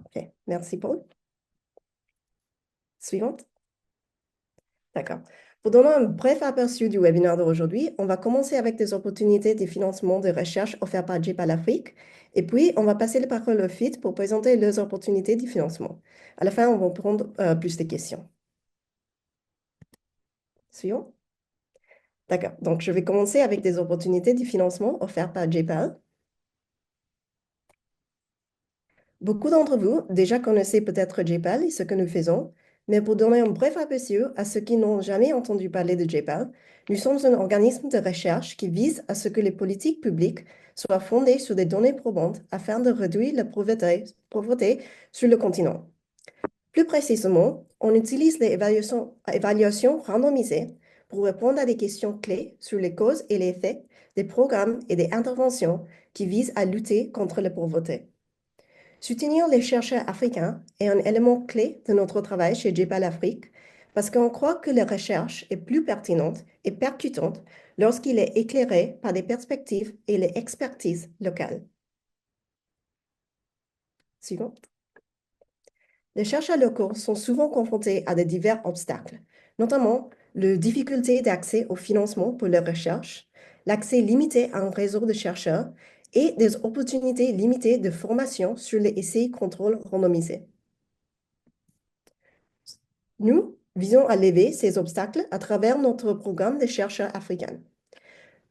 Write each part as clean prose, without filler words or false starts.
Ok, merci Paul. Suivante. D'accord. Pour donner un bref aperçu du webinaire d'aujourd'hui, on va commencer avec des opportunités de financement de recherche offertes par JPAL Afrique. Et puis, on va passer la parole au FIT pour présenter les opportunités de financement. À la fin, on va prendre plus de questions. Suivant. D'accord. Donc, je vais commencer avec des opportunités de financement offertes par JPAL. Beaucoup d'entre vous déjà connaissez peut-être JPAL et ce que nous faisons, mais pour donner un bref aperçu à ceux qui n'ont jamais entendu parler de JPAL, nous sommes un organisme de recherche qui vise à ce que les politiques publiques soient fondées sur des données probantes afin de réduire la pauvreté sur le continent. Plus précisément, on utilise les évaluations randomisées pour répondre à des questions clés sur les causes et les effets des programmes et des interventions qui visent à lutter contre la pauvreté. Soutenir les chercheurs africains est un élément clé de notre travail chez JPAL Afrique parce qu'on croit que la recherche est plus pertinente et percutante lorsqu'il est éclairé par des perspectives et les expertises locales. Suivant. Les chercheurs locaux sont souvent confrontés à de divers obstacles, notamment la difficulté d'accès au financement pour leur recherche, l'accès limité à un réseau de chercheurs et des opportunités limitées de formation sur les essais contrôles randomisés. Nous visons à lever ces obstacles à travers notre programme de chercheurs africains.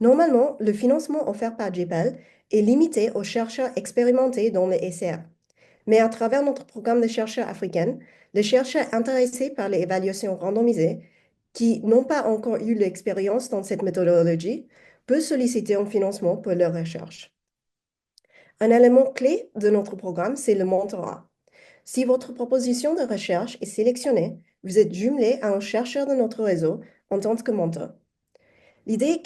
Normalement, le financement offert par JPAL est limité aux chercheurs expérimentés dans les SR. Mais à travers notre programme de chercheurs africains, les chercheurs intéressés par les évaluations randomisées, qui n'ont pas encore eu l'expérience dans cette méthodologie, peuvent solliciter un financement pour leur recherche. Un élément clé de notre programme, c'est le mentorat. Si votre proposition de recherche est sélectionnée, vous êtes jumelé à un chercheur de notre réseau en tant que mentor. L'idée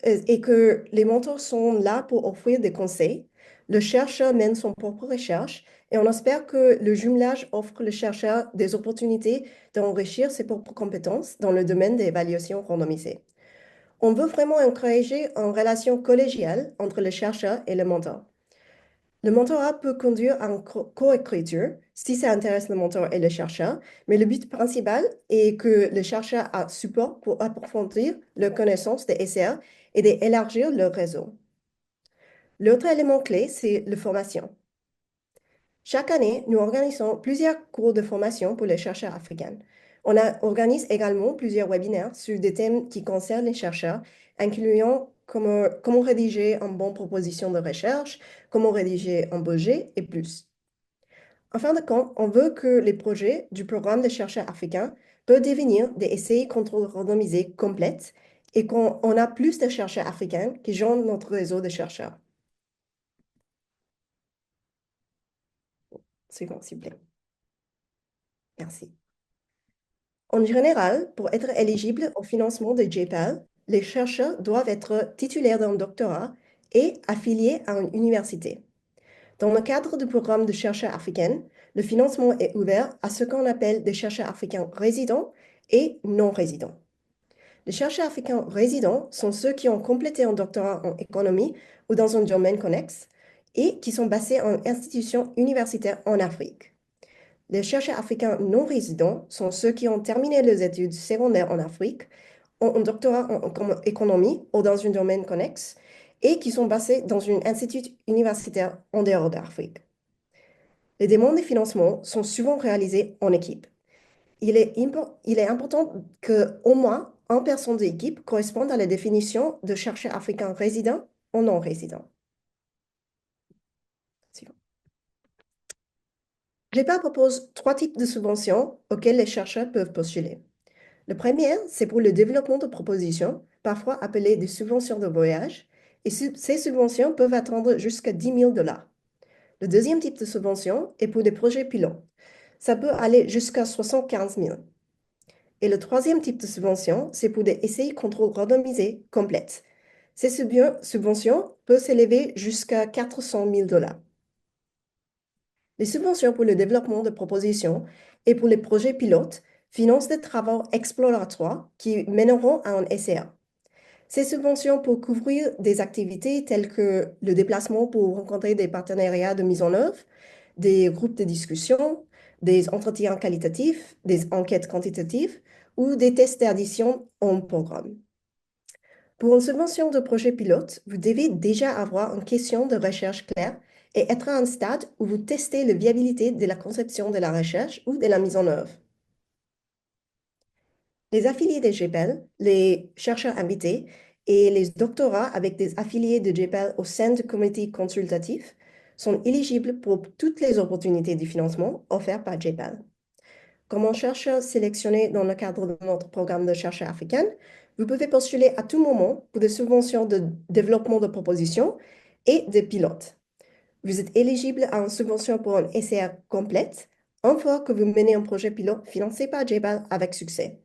est que les mentors sont là pour offrir des conseils. Le chercheur mène son propre recherche et on espère que le jumelage offre le chercheur des opportunités d'enrichir ses propres compétences dans le domaine des évaluations randomisées. On veut vraiment encourager une relation collégiale entre le chercheur et le mentor. Le mentorat peut conduire à une co-écriture si ça intéresse le mentor et le chercheur, mais le but principal est que le chercheur a support pour approfondir leurs connaissances des SR et d'élargir leur réseau. L'autre élément clé, c'est la formation. Chaque année, nous organisons plusieurs cours de formation pour les chercheurs africains. Organise également plusieurs webinaires sur des thèmes qui concernent les chercheurs, incluant comment rédiger une bonne proposition de recherche, comment rédiger un budget et plus. En fin de compte, on veut que les projets du programme de chercheurs africains peuvent devenir des essais contrôle randomisés complètes et qu'on a plus de chercheurs africains qui joignent notre réseau de chercheurs. Suivant, s'il vous plaît. Merci. En général, pour être éligible au financement de JPAL, les chercheurs doivent être titulaires d'un doctorat et affiliés à une université. Dans le cadre du programme de chercheurs africains, le financement est ouvert à ce qu'on appelle des chercheurs africains résidents et non résidents. Les chercheurs africains résidents sont ceux qui ont complété un doctorat en économie ou dans un domaine connexe et qui sont basés en institutions universitaires en Afrique. Les chercheurs africains non résidents sont ceux qui ont terminé les études secondaires en Afrique, ont un doctorat en économie ou dans un domaine connexe et qui sont basés dans un institut universitaire en dehors d'Afrique. Les demandes de financement sont souvent réalisées en équipe. Il est important qu'au moins une personne de l'équipe corresponde à la définition de chercheur africain résident ou non résident. JPAL propose 3 types de subventions auxquelles les chercheurs peuvent postuler. Le premier, c'est pour le développement de propositions, parfois appelées des subventions de voyage, et ces subventions peuvent atteindre jusqu'à 10 000 $. Le deuxième type de subvention est pour des projets pilotes. Ça peut aller jusqu'à 75 000. Et le troisième type de subvention, c'est pour des essais contrôle randomisés complètes. Ces subventions peuvent s'élever jusqu'à 400 000 $. Les subventions pour le développement de propositions et pour les projets pilotes financent des travaux exploratoires qui mèneront à un SCA. Ces subventions peuvent couvrir des activités telles que le déplacement pour rencontrer des partenariats de mise en œuvre, des groupes de discussion, des entretiens qualitatifs, des enquêtes quantitatives ou des tests d'addition en programme. Pour une subvention de projet pilote, vous devez déjà avoir une question de recherche claire et être à un stade où vous testez la viabilité de la conception de la recherche ou de la mise en œuvre. Les affiliés de GPEL, les chercheurs invités et les doctorats avec des affiliés de GPEL au sein du comité consultatif sont éligibles pour toutes les opportunités de financement offertes par GPEL. Comme un chercheur sélectionné dans le cadre de notre programme de chercheurs africains, vous pouvez postuler à tout moment pour des subventions de développement de propositions et de pilotes. Vous êtes éligible à une subvention pour une SCR complète une fois que vous menez un projet pilote financé par GPEL avec succès.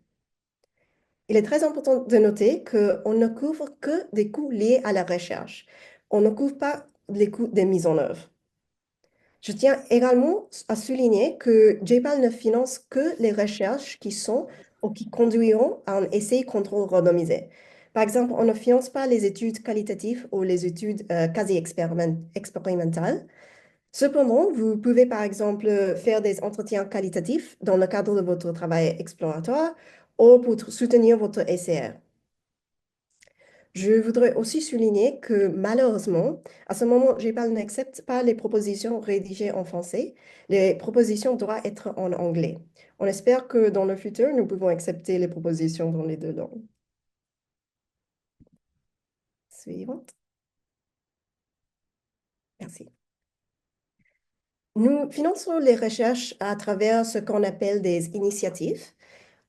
Il est très important de noter qu'on ne couvre que des coûts liés à la recherche. On ne couvre pas les coûts de mise en œuvre. Je tiens également à souligner que JPAL ne finance que les recherches qui sont ou qui conduiront à un essai-contrôle randomisé. Par exemple, on ne finance pas les études qualitatives ou les études quasi-expérimentales. Cependant, vous pouvez par exemple faire des entretiens qualitatifs dans le cadre de votre travail exploratoire ou pour soutenir votre SCR. Je voudrais aussi souligner que malheureusement, à ce moment, JPAL n'accepte pas les propositions rédigées en français. Les propositions doivent être en anglais. On espère que dans le futur, nous pouvons accepter les propositions dans les deux langues. Suivante. Merci. Nous finançons les recherches à travers ce qu'on appelle des initiatives.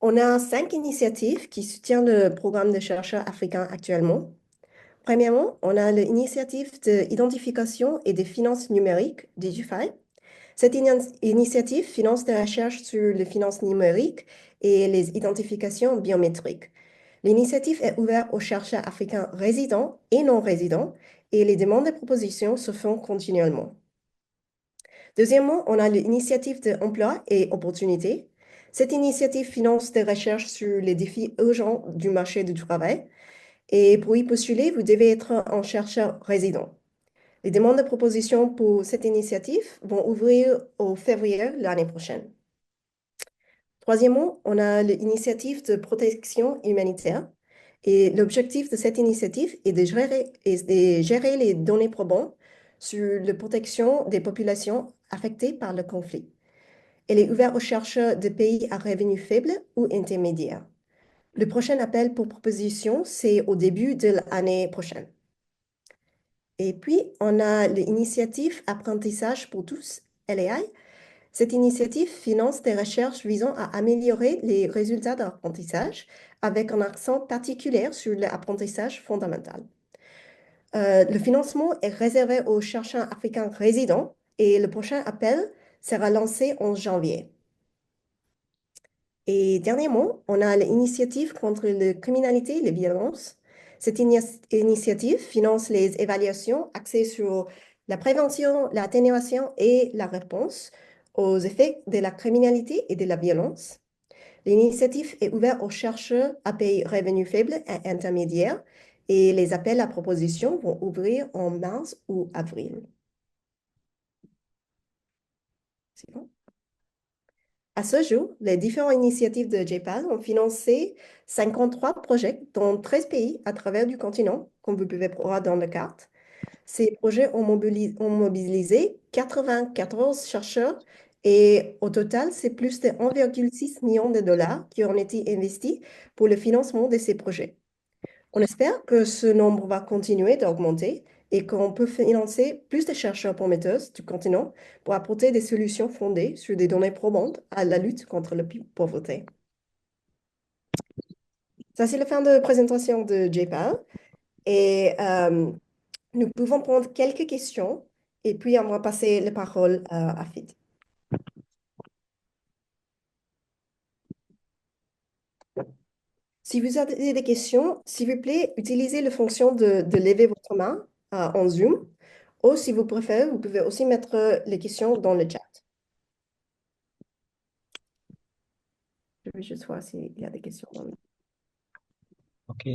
On a 5 initiatives qui soutiennent le programme de chercheurs africains actuellement. Premièrement, on a l'initiative d'identification et de finances numériques, Digify. Cette initiative finance des recherches sur les finances numériques et les identifications biométriques. L'initiative est ouverte aux chercheurs africains résidents et non résidents et les demandes de propositions se font continuellement. Deuxièmement, on a l'initiative d'emploi et opportunités. Cette initiative finance des recherches sur les défis urgents du marché du travail. Et pour y postuler, vous devez être un chercheur résident. Les demandes de propositions pour cette initiative vont ouvrir au février l'année prochaine. Troisièmement, on a l'initiative de protection humanitaire. Et l'objectif de cette initiative est de gérer les données probantes sur la protection des populations affectées par le conflit. Elle est ouverte aux chercheurs de pays à revenus faibles ou intermédiaires. Le prochain appel pour proposition, c'est au début de l'année prochaine. Et puis, on a l'initiative Apprentissage pour tous, LAI. Cette initiative finance des recherches visant à améliorer les résultats d'apprentissage avec un accent particulier sur l'apprentissage fondamental. Le financement est réservé aux chercheurs africains résidents et le prochain appel sera lancé en janvier. Et dernièrement, on a l'initiative contre la criminalité et les violences. Cette initiative finance les évaluations axées sur la prévention, l'atténuation et la réponse aux effets de la criminalité et de la violence. L'initiative est ouverte aux chercheurs à pays revenus faibles et intermédiaires et les appels à propositions vont ouvrir en mars ou avril. C'est bon? À ce jour, les différentes initiatives de JPAL ont financé 53 projets dans 13 pays à travers du continent, comme vous pouvez voir dans la carte. Ces projets ont mobilisé 94 chercheurs et au total, c'est plus de 1,6 million de dollars qui ont été investis pour le financement de ces projets. On espère que ce nombre va continuer d'augmenter et qu'on peut financer plus de chercheurs prometteurs du continent pour apporter des solutions fondées sur des données probantes à la lutte contre la pauvreté. Ça, c'est la fin de présentation de JPAL. Et nous pouvons prendre quelques questions et puis on va passer la parole à Fid. Si vous avez des questions, s'il vous plaît, utilisez la fonction de lever votre main en Zoom. Ou si vous préférez, vous pouvez aussi mettre les questions dans le chat. Je vais juste voir s'il y a des questions dans le... Ok.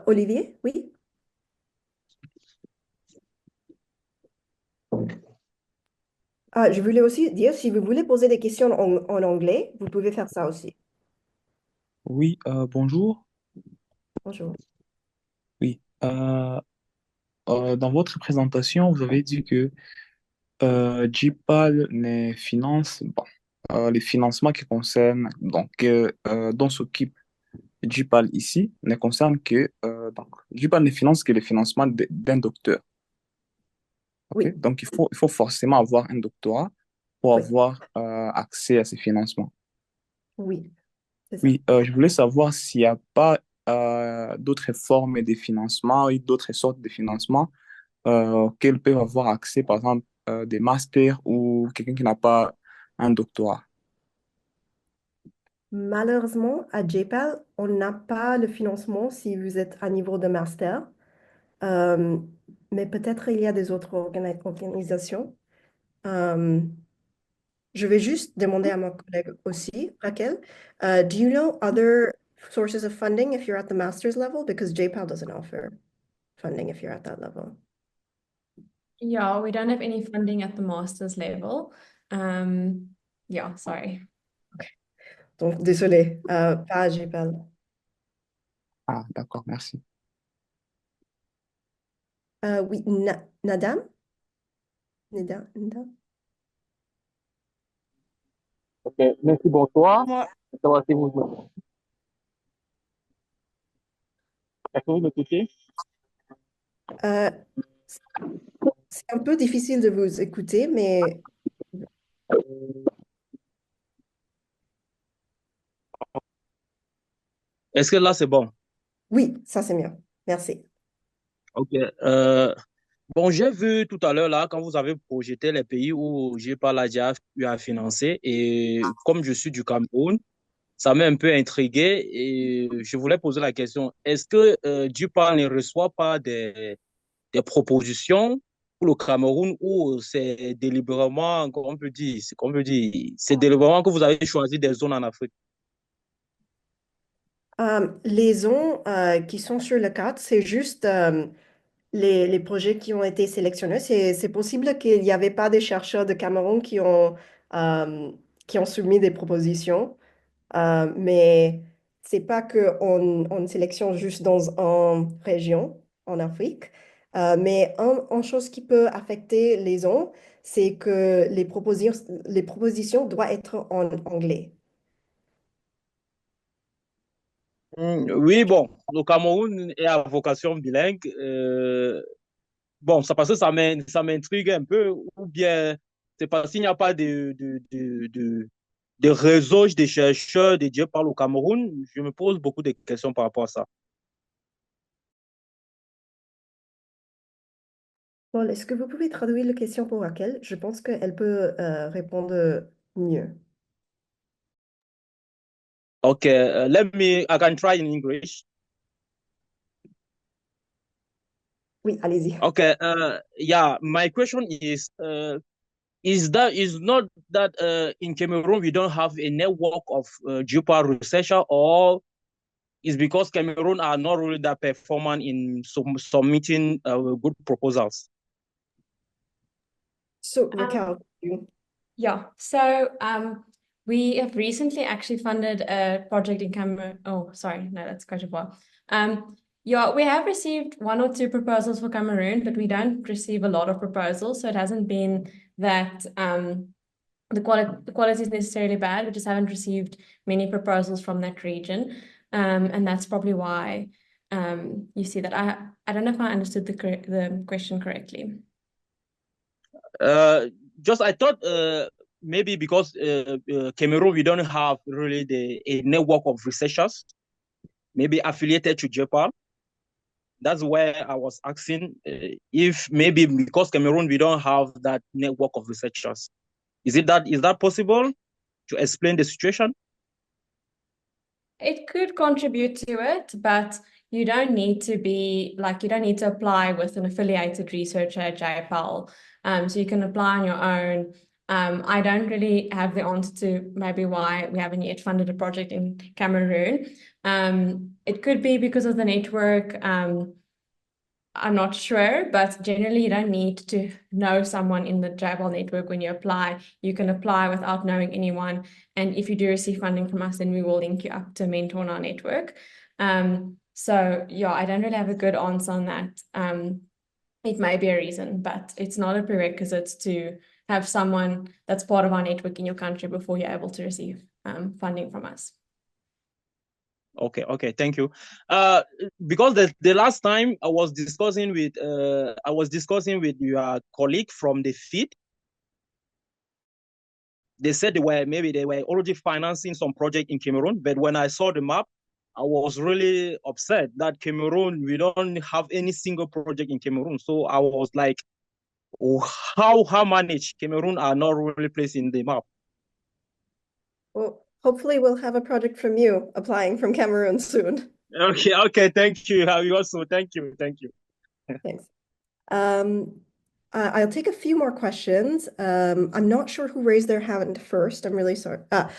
Olivier, oui? Ah, je voulais aussi dire, si vous voulez poser des questions en anglais, vous pouvez faire ça aussi. Oui, bonjour. Bonjour. Oui, dans votre présentation, vous avez dit que JPAL ne finance, bon, les financements qui concernent, dont s'occupe JPAL ici, ne concernent que, donc, JPAL ne finance que le financement d'un docteur. Ok. Oui, Donc, il faut forcément avoir un doctorat pour oui, avoir accès à ces financements. oui, c'est ça. Oui, je voulais savoir s'il n'y a pas d'autres formes de financement et d'autres sortes de financement auxquels peuvent avoir accès, par exemple, des masters ou quelqu'un qui n'a pas un doctorat. Malheureusement, à JPAL, on n'a pas le financement si vous êtes à niveau de master. Euh, mais peut-être il y a des autres organisations. Euh, je vais juste demander à ma collègue aussi, Raquel. Do you know other sources of funding if you're at the master's level? Because JPAL doesn't offer funding if you're at that level. Yeah, we don't have any funding at the master's level. Yeah, sorry. Donc, désolé, pas à JPAL. Ah, d'accord, merci. Oui, Nadam? Nida? Ok, merci, bonsoir. Ça va, si est-ce que vous m'écoutez? Euh, c'est un peu difficile de vous écouter, mais Est-ce que là, c'est bon? oui, ça c'est mieux. Merci. Ok. Bon, j'ai vu tout à l'heure, là, quand vous avez projeté les pays où j'ai pas la déjà eu à financer, et comme je suis du Cameroun, ça m'a un peu intrigué et je voulais poser la question, est-ce que DUPA ne reçoit pas des propositions pour le Cameroun ou c'est délibérément, comment on peut dire, c'est délibérément que vous avez choisi des zones en Afrique? Les zones qui sont sur le cadre, c'est juste les projets qui ont été sélectionnés. C'est possible qu'il n'y avait pas des chercheurs de Cameroun qui ont soumis des propositions, mais c'est pas qu'on sélectionne juste dans une région en Afrique. Mais une chose qui peut affecter les zones, c'est que les propositions doivent être en anglais. Oui, bon, le Cameroun est à vocation bilingue. Bon, ça parce que ça m'intrigue un peu, ou bien c'est parce qu'il n'y a pas de réseau de chercheurs dédiés par le Cameroun. Je me pose beaucoup de questions par rapport à ça. Paul, est-ce que vous pouvez traduire la question pour Raquel? Je pense qu'elle peut répondre mieux. Okay, I can try in English. Oui, allez-y. Okay, yeah, my question is not that in Cameroon we don't have a network of JUPA researcher, or is because Cameroon are not really that performant in submitting good proposals? So, Raquel, you. Yeah, so we have recently actually funded a project in Cameroon. Oh, sorry, no, that's Cote d'Ivoire. Yeah, we have received one or two proposals for Cameroon, but we don't receive a lot of proposals, so it hasn't been that the quality is necessarily bad. We just haven't received many proposals from that region, and that's probably why you see that. I don't know if I understood the question correctly. Uh, just I thought maybe because Cameroon we don't have really a network of researchers, maybe affiliated to Japan. That's why I was asking if maybe because Cameroon we don't have that network of researchers. Is that possible to explain the situation? It could contribute to it, but you don't need to you don't need to apply with an affiliated researcher at JPL. So you can apply on your own. I don't really have the answer to maybe why we haven't yet funded a project in Cameroon. It could be because of the network. I'm not sure, but generally you don't need to know someone in the JBAL network when you apply. You can apply without knowing anyone. And if you do receive funding from us, then we will link you up to a mentor in our network. So yeah, I don't really have a good answer on that. It may be a reason, but it's not a prerequisite to have someone that's part of our network in your country before you're able to receive funding from us. Okay, thank you. Because the last time I was discussing with your colleague from the FIT. They said they were already financing some project in Cameroon, but when I saw the map, I was really upset that Cameroon, we don't have any single project in Cameroon. So I was like, oh, how managed Cameroon are not really placed in the map? Well, hopefully we'll have a project from you applying from Cameroon soon. Okay, thank you. Thank you. Thanks. I'll take a few more questions. I'm not sure who raised their hand first. I'm really sorry. Ah,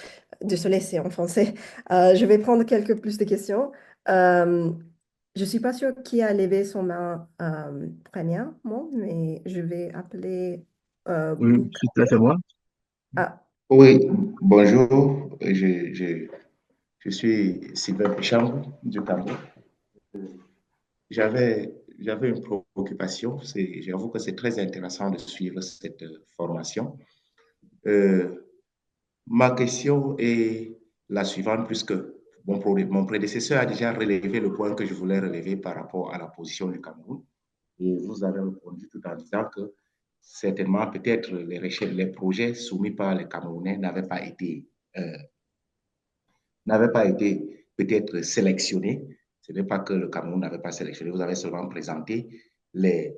désolé, c'est en français. Je vais prendre quelques plus de questions. Je suis pas sûre qui a levé son main premièrement, mais je vais appeler C'est moi. Ah, Oui, bonjour. Je suis Sylvain Pécham du Cameroun. J'avais une préoccupation. J'avoue que c'est très intéressant de suivre cette formation. Ma question est la suivante, puisque mon prédécesseur a déjà relevé le point que je voulais relever par rapport à la position du Cameroun. Et vous avez répondu tout en disant que certainement, peut-être, les projets soumis par les Camerounais n'avaient pas été peut-être sélectionnés. Ce n'est pas que le Cameroun n'avait pas sélectionné, vous avez seulement présenté les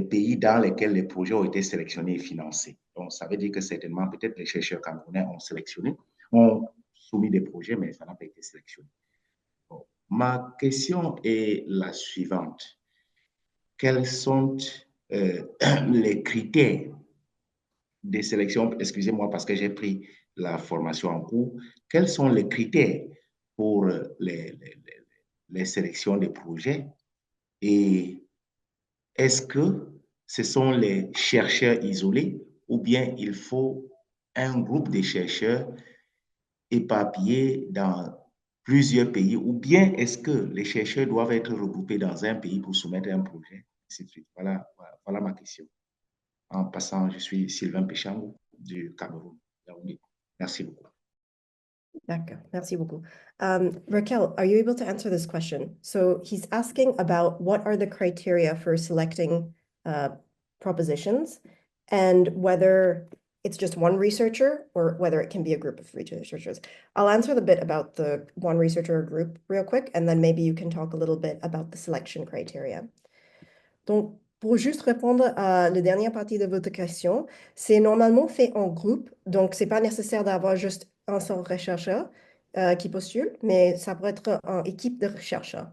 pays dans lesquels les projets ont été sélectionnés et financés. Donc, ça veut dire que certainement, peut-être les chercheurs camerounais ont soumis des projets, mais ça n'a pas été sélectionné. Bon. Ma question est la suivante. Quels sont les critères de sélection? Excusez-moi parce que j'ai pris la formation en cours. Quels sont les critères pour les sélections des projets? Et est-ce que ce sont les chercheurs isolés ou bien il faut un groupe de chercheurs éparpillés dans plusieurs pays, ou bien est-ce que les chercheurs doivent être regroupés dans un pays pour soumettre un projet? Ainsi de suite. Voilà ma question. En passant, je suis Sylvain Pécham du Cameroun. Merci beaucoup. D'accord, merci beaucoup. Raquel, are you able to answer this question? So he's asking about what are the criteria for selecting propositions and whether it's just one researcher or whether it can be a group of researchers. I'll answer the bit about the one researcher group real quick, and then maybe you can talk a little bit about the selection criteria. Donc, pour juste répondre à la dernière partie de votre question, c'est normalement fait en groupe, donc c'est pas nécessaire d'avoir juste un seul chercheur qui postule, mais ça pourrait être une équipe de chercheurs.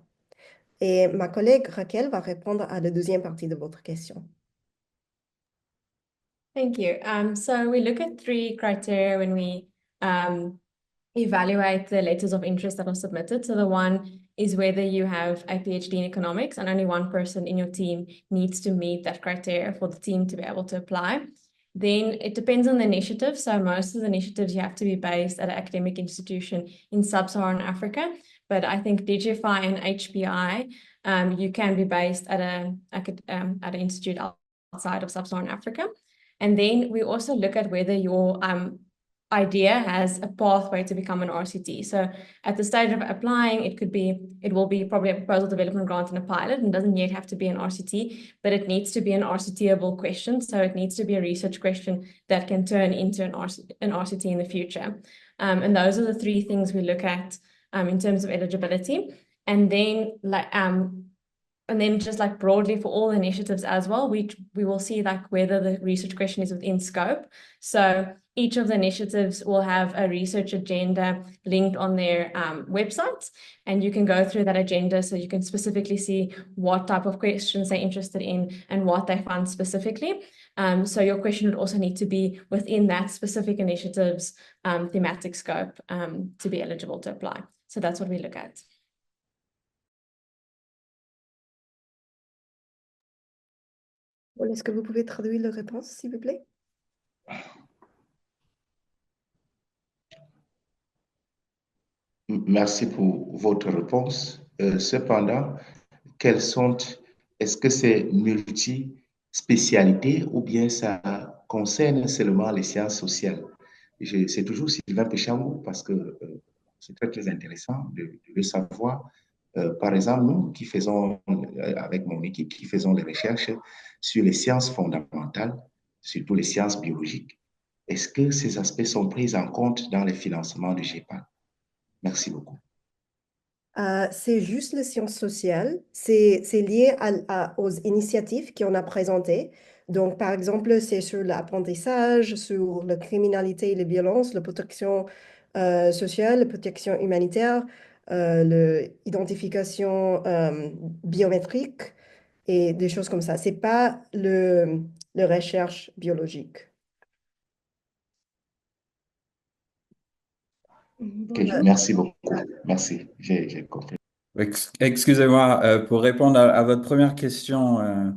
Et ma collègue Raquel va répondre à la deuxième partie de votre question. Thank you. So we look at 3 criteria when we evaluate the letters of interest that are submitted. So the one is whether you have a PhD in economics, and only one person in your team needs to meet that criteria for the team to be able to apply. Then it depends on the initiative. So most of the initiatives you have to be based at an academic institution in sub-Saharan Africa. But I think DGFI and HBI, you can be based at an institute outside of sub-Saharan Africa. And then we also look at whether your idea has a pathway to become an RCT. So at the stage of applying, it will be probably a proposal development grant and a pilot, and doesn't yet have to be an RCT, but it needs to be an RCT-able question. So it needs to be a research question that can turn into an RCT in the future. And those are the 3 things we look at in terms of eligibility. And then just like broadly for all initiatives as well, we will see like whether the research question is within scope. So each of the initiatives will have a research agenda linked on their websites, and you can go through that agenda so you can specifically see what type of questions they're interested in and what they fund specifically. So your question would also need to be within that specific initiative's thematic scope to be eligible to apply. So that's what we look at. Est-ce que vous pouvez traduire la réponse, s'il vous plaît? Merci pour votre réponse. Cependant, est-ce que c'est multi-spécialité ou bien ça concerne seulement les sciences sociales? C'est toujours Sylvain Péchamou parce que c'est très, très intéressant de savoir. Par exemple, nous qui faisons, avec mon équipe, qui faisons les recherches sur les sciences fondamentales, surtout les sciences biologiques, est-ce que ces aspects sont pris en compte dans les financements du GEPAL? Merci beaucoup. C'est juste les sciences sociales. C'est lié aux initiatives qu'on a présentées. Donc, par exemple, c'est sur l'apprentissage, sur la criminalité et les violences, la protection sociale, la protection humanitaire, l'identification biométrique et des choses comme ça. C'est pas le recherche biologique. Ok, merci beaucoup. Merci, j'ai compris. Excusez-moi, pour répondre à votre première question,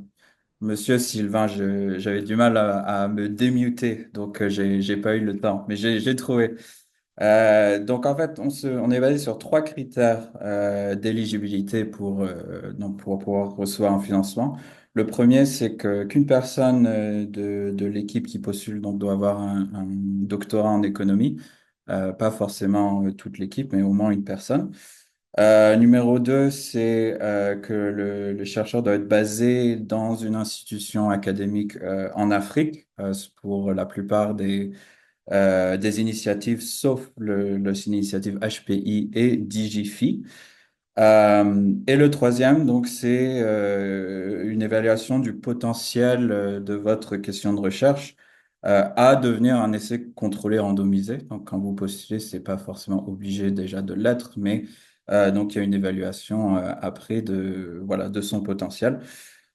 Monsieur Sylvain, j'avais du mal à me démuter, donc j'ai pas eu le temps, mais j'ai trouvé. Donc en fait, on est basé sur trois critères d'éligibilité pour pouvoir recevoir un financement. Le premier, c'est qu'une personne de l'équipe qui postule donc doit avoir un doctorat en économie, pas forcément toute l'équipe, mais au moins une personne. Numéro 2, c'est que le chercheur doit être basé dans une institution académique en Afrique pour la plupart des initiatives, sauf les initiatives HPI et DigiFi. Et le troisième, donc, c'est une évaluation du potentiel de votre question de recherche à devenir un essai contrôlé randomisé. Donc, quand vous postulez, c'est pas forcément obligé déjà de l'être, mais donc il y a une évaluation après voilà, de son potentiel.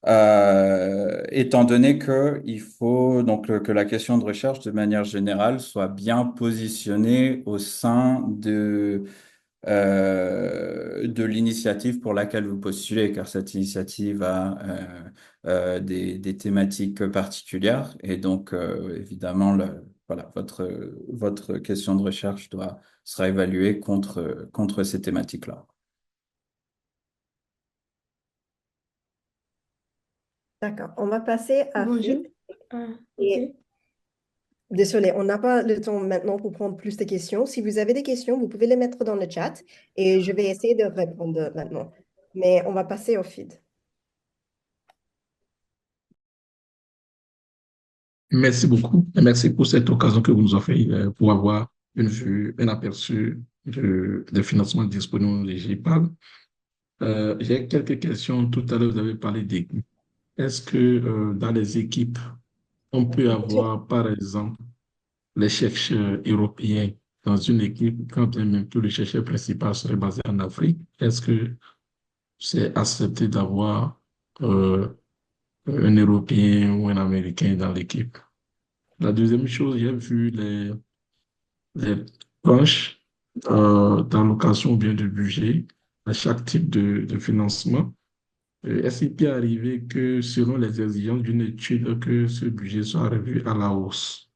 Étant donné que il faut donc que la question de recherche, de manière générale, soit bien positionnée au sein de l'initiative pour laquelle vous postulez, car cette initiative a des thématiques particulières. Et donc, évidemment, voilà, votre question de recherche sera évaluée contre ces thématiques-là. D'accord. On va passer à Bonjour. Phil. Ok. Désolé, on n'a pas le temps maintenant pour prendre plus de questions. Si vous avez des questions, vous pouvez les mettre dans le chat et je vais essayer de répondre maintenant. Mais on va passer au feed. Merci beaucoup et merci pour cette occasion que vous nous offrez pour avoir une vue, un aperçu des financements disponibles des GIPAL. J'ai quelques questions. Tout à l'heure, vous avez parlé d'équipes. Est-ce que dans les équipes, on peut avoir, par exemple, les chercheurs européens dans une équipe, quand bien même que le chercheur principal serait basé en Afrique? Est-ce que c'est accepté d'avoir euh, un Européen ou un Américain dans l'équipe? La deuxième chose, j'ai vu les tranches d'allocation ou bien de budget à chaque type de financement. Est-ce qu'il peut arriver que selon les exigences d'une étude, que ce budget soit revu à la hausse?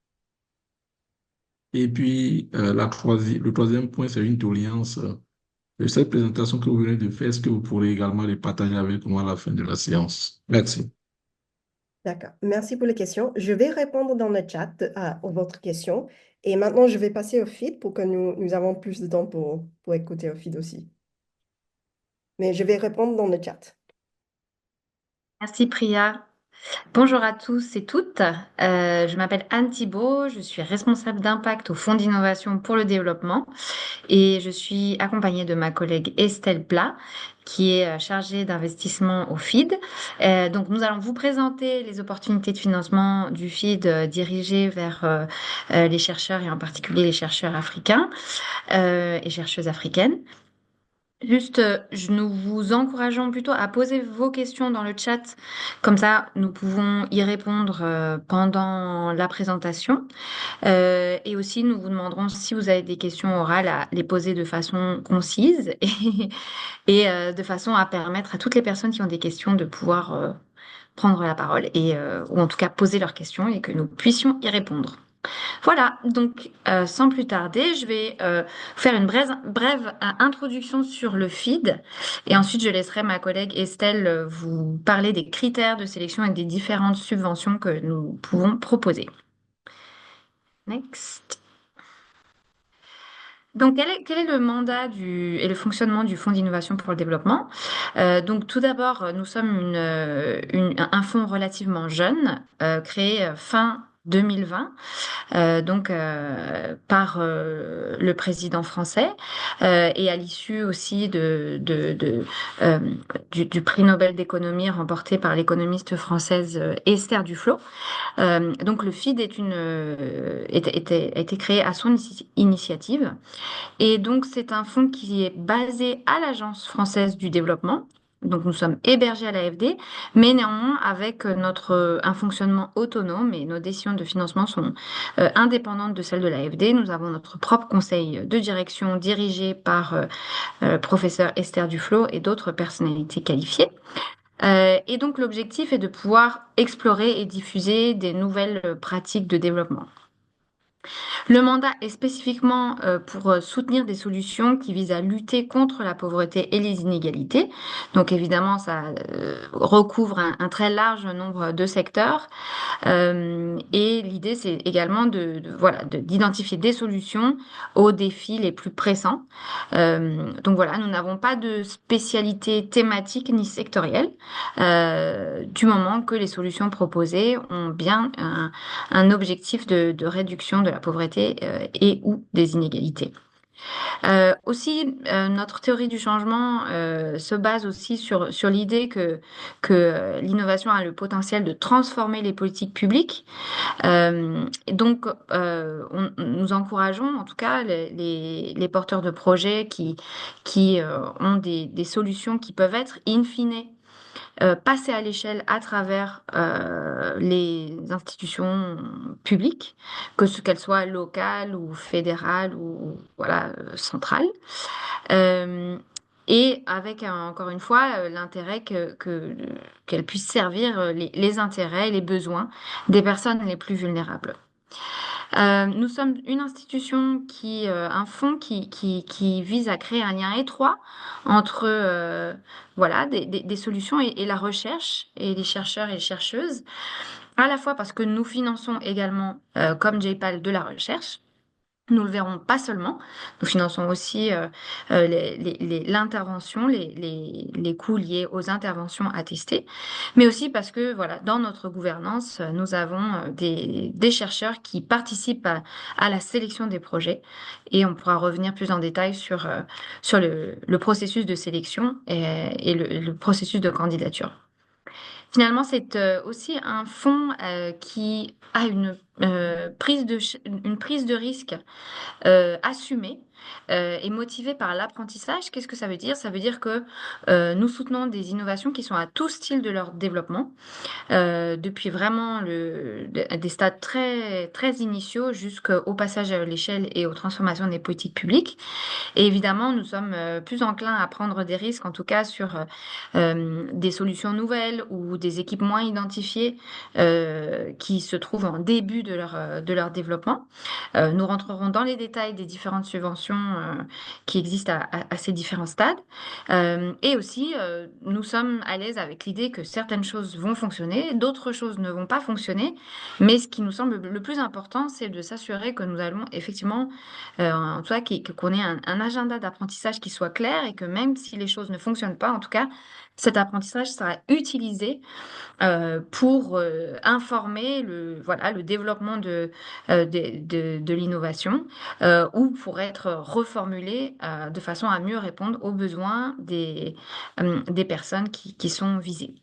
Et puis, le troisième point, c'est une doléance. Cette présentation que vous venez de faire, est-ce que vous pourrez également les partager avec moi à la fin de la séance? Merci. D'accord. Merci pour les questions. Je vais répondre dans le chat à votre question. Et maintenant, je vais passer au feed pour que nous avons plus de temps pour écouter au feed aussi. Mais je vais répondre dans le chat. Merci Priya. Bonjour à tous et toutes. Je m'appelle Anne Thibault, je suis responsable d'impact au Fonds d'innovation pour le développement et je suis accompagnée de ma collègue Estelle Plat qui est chargée d'investissement au FID. Donc nous allons vous présenter les opportunités de financement du FID dirigées vers les chercheurs et en particulier les chercheurs africains et chercheuses africaines. Juste, nous vous encourageons plutôt à poser vos questions dans le chat, comme ça nous pouvons y répondre pendant la présentation. Et aussi, nous vous demanderons si vous avez des questions orales à les poser de façon concise et de façon à permettre à toutes les personnes qui ont des questions de prendre la parole ou en tout cas poser leurs questions et que nous puissions y répondre. Voilà, donc sans plus tarder, je vais faire une brève introduction sur le FID et ensuite je laisserai ma collègue Estelle vous parler des critères de sélection et des différentes subventions que nous pouvons proposer. Next. Donc, quel est le mandat et le fonctionnement du Fonds d'innovation pour le développement? Donc, tout d'abord, nous sommes un fonds relativement jeune, créé fin 2020, par le président français et à l'issue aussi du prix Nobel d'économie remporté par l'économiste française Esther Duflo. Donc, le FID a été créé à son initiative. Et donc, c'est un fonds qui est basé à l'Agence française du développement. Donc, nous sommes hébergés à l'AFD, mais néanmoins avec un fonctionnement autonome et nos décisions de financement sont indépendantes de celles de l'AFD. Nous avons notre propre conseil de direction dirigé par professeur Esther Duflo et d'autres personnalités qualifiées. Et donc, l'objectif est de pouvoir explorer et diffuser des nouvelles pratiques de développement. Le mandat est spécifiquement pour soutenir des solutions qui visent à lutter contre la pauvreté et les inégalités. Donc évidemment, ça recouvre un très large nombre de secteurs. Et l'idée, c'est également d'identifier des solutions aux défis les plus pressants. Donc voilà, nous n'avons pas de spécialité thématique ni sectorielle, du moment que les solutions proposées ont bien un objectif de réduction de la pauvreté et ou des inégalités. Aussi, notre théorie du changement se base aussi sur l'idée que l'innovation a le potentiel de transformer les politiques publiques. Donc, nous encourageons en tout cas les porteurs de projets qui ont des solutions qui peuvent être in fine passer à l'échelle à travers les institutions publiques, qu'elles soient locales ou fédérales ou centrales. Et avec, encore une fois, l'intérêt qu'elles puissent servir les intérêts et les besoins des personnes les plus vulnérables. Nous sommes une institution un fonds qui vise à créer un lien étroit entre des solutions et la recherche et les chercheurs et les chercheuses, à la fois parce que nous finançons également, comme JPAL, de la recherche. Nous le verrons pas seulement, nous finançons aussi l'intervention, les coûts liés aux interventions attestées, mais aussi parce que dans notre gouvernance, nous avons des chercheurs qui participent à la sélection des projets et on pourra revenir plus en détail sur le processus de sélection et le processus de candidature. Finalement, c'est aussi un fonds qui a une prise de risque assumée et motivée par l'apprentissage. Qu'est-ce que ça veut dire? Ça veut dire que nous soutenons des innovations qui sont à tout style de leur développement, depuis vraiment des stades très, très initiaux jusqu'au passage à l'échelle et aux transformations des politiques publiques. Et évidemment, nous sommes plus enclins à prendre des risques, en tout cas sur des solutions nouvelles ou des équipes moins identifiées qui se trouvent en début de leur développement. Nous rentrerons dans les détails des différentes subventions qui existent à ces différents stades. Et aussi, nous sommes à l'aise avec l'idée que certaines choses vont fonctionner, d'autres choses ne vont pas fonctionner. Mais ce qui nous semble le plus important, c'est de s'assurer que nous allons effectivement, en tout cas, qu'on ait un agenda d'apprentissage qui soit clair et que même si les choses ne fonctionnent pas, en tout cas, cet apprentissage sera utilisé pour informer le développement de l'innovation ou pour être reformulé de façon à mieux répondre aux besoins des personnes qui sont visées.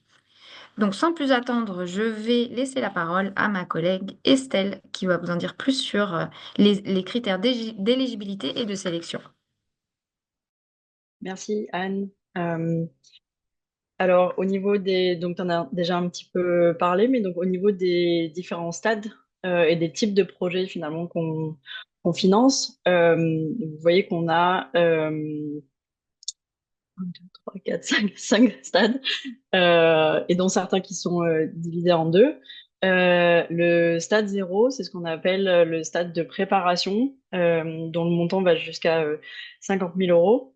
Donc, sans plus attendre, je vais laisser la parole à ma collègue Estelle qui va vous en dire plus sur les critères d'éligibilité et de sélection. Merci Anne. Alors, au niveau donc tu en as déjà un petit peu parlé, mais donc au niveau des différents stades et des types de projets finalement qu'on finance, vous voyez qu'on a 1, 2, 3, 4, 5 stades, et dont certains qui sont divisés en deux. Le stade 0, c'est ce qu'on appelle le stade de préparation, dont le montant va jusqu'à 50 000 euros.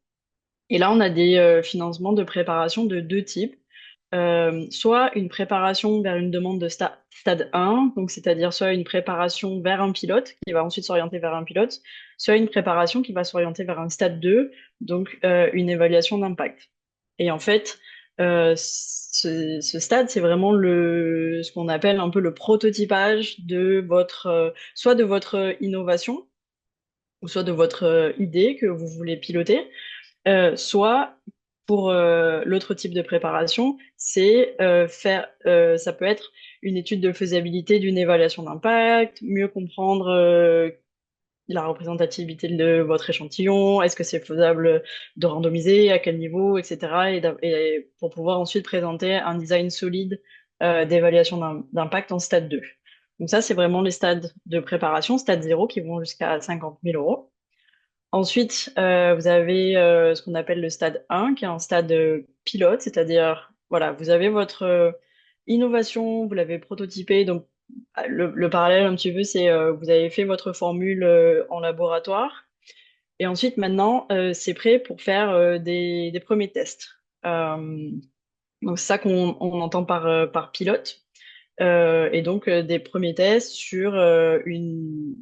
Et là, on a des financements de préparation de deux types. Soit une préparation vers une demande de stade 1, donc c'est-à-dire soit une préparation vers un pilote qui va ensuite s'orienter vers un pilote, soit une préparation qui va s'orienter vers un stade 2, donc une évaluation d'impact. Et en fait, ce stade, c'est vraiment ce qu'on appelle un peu le prototypage de soit de votre innovation, ou soit de votre idée que vous voulez piloter, soit pour l'autre type de préparation, c'est ça peut être une étude de faisabilité d'une évaluation d'impact, mieux comprendre la représentativité de votre échantillon, est-ce que c'est faisable de randomiser, à quel niveau, etc. Et pour pouvoir ensuite présenter un design solide d'évaluation d'impact en stade 2. Donc ça, c'est vraiment les stades de préparation, stade 0, qui vont jusqu'à 50 000 euros. Ensuite, vous avez ce qu'on appelle le stade 1, qui est un stade pilote, c'est-à-dire, voilà, vous avez votre innovation, vous l'avez prototypée. Donc, le parallèle un petit peu, c'est vous avez fait votre formule en laboratoire. Et ensuite, maintenant, c'est prêt pour faire des premiers tests. Donc, c'est ça qu'on entend par pilote. Et donc, des premiers tests sur une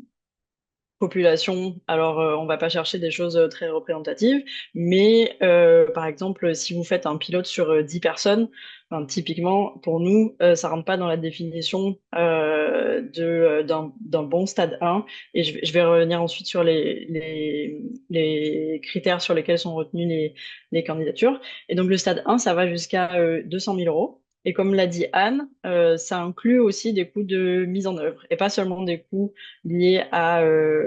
population. Alors, on va pas chercher des choses très représentatives, mais par exemple, si vous faites un pilote sur 10 personnes, ben, typiquement, pour nous, ça rentre pas dans la définition d'un bon stade 1. Et je vais revenir ensuite sur les critères sur lesquels sont retenues les candidatures. Et donc, le stade 1, ça va jusqu'à 200 000 euros. Et comme l'a dit Anne, ça inclut aussi des coûts de mise en œuvre et pas seulement des coûts liés à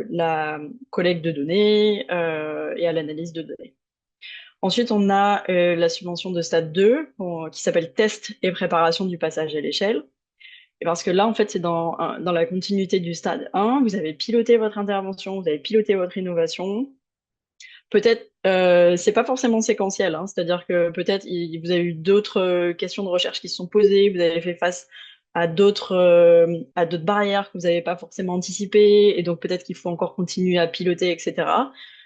la collecte de données et à l'analyse de données. Ensuite, on a la subvention de stade 2 qui s'appelle test et préparation du passage à l'échelle. Et parce que là, en fait, c'est dans la continuité du stade 1. Vous avez piloté votre intervention, vous avez piloté votre innovation. Peut-être, c'est pas forcément séquentiel, hein, c'est-à-dire que peut-être vous avez eu d'autres questions de recherche qui se sont posées, vous avez fait face à d'autres barrières que vous n'avez pas forcément anticipées, et donc peut-être qu'il faut encore continuer à piloter, etc.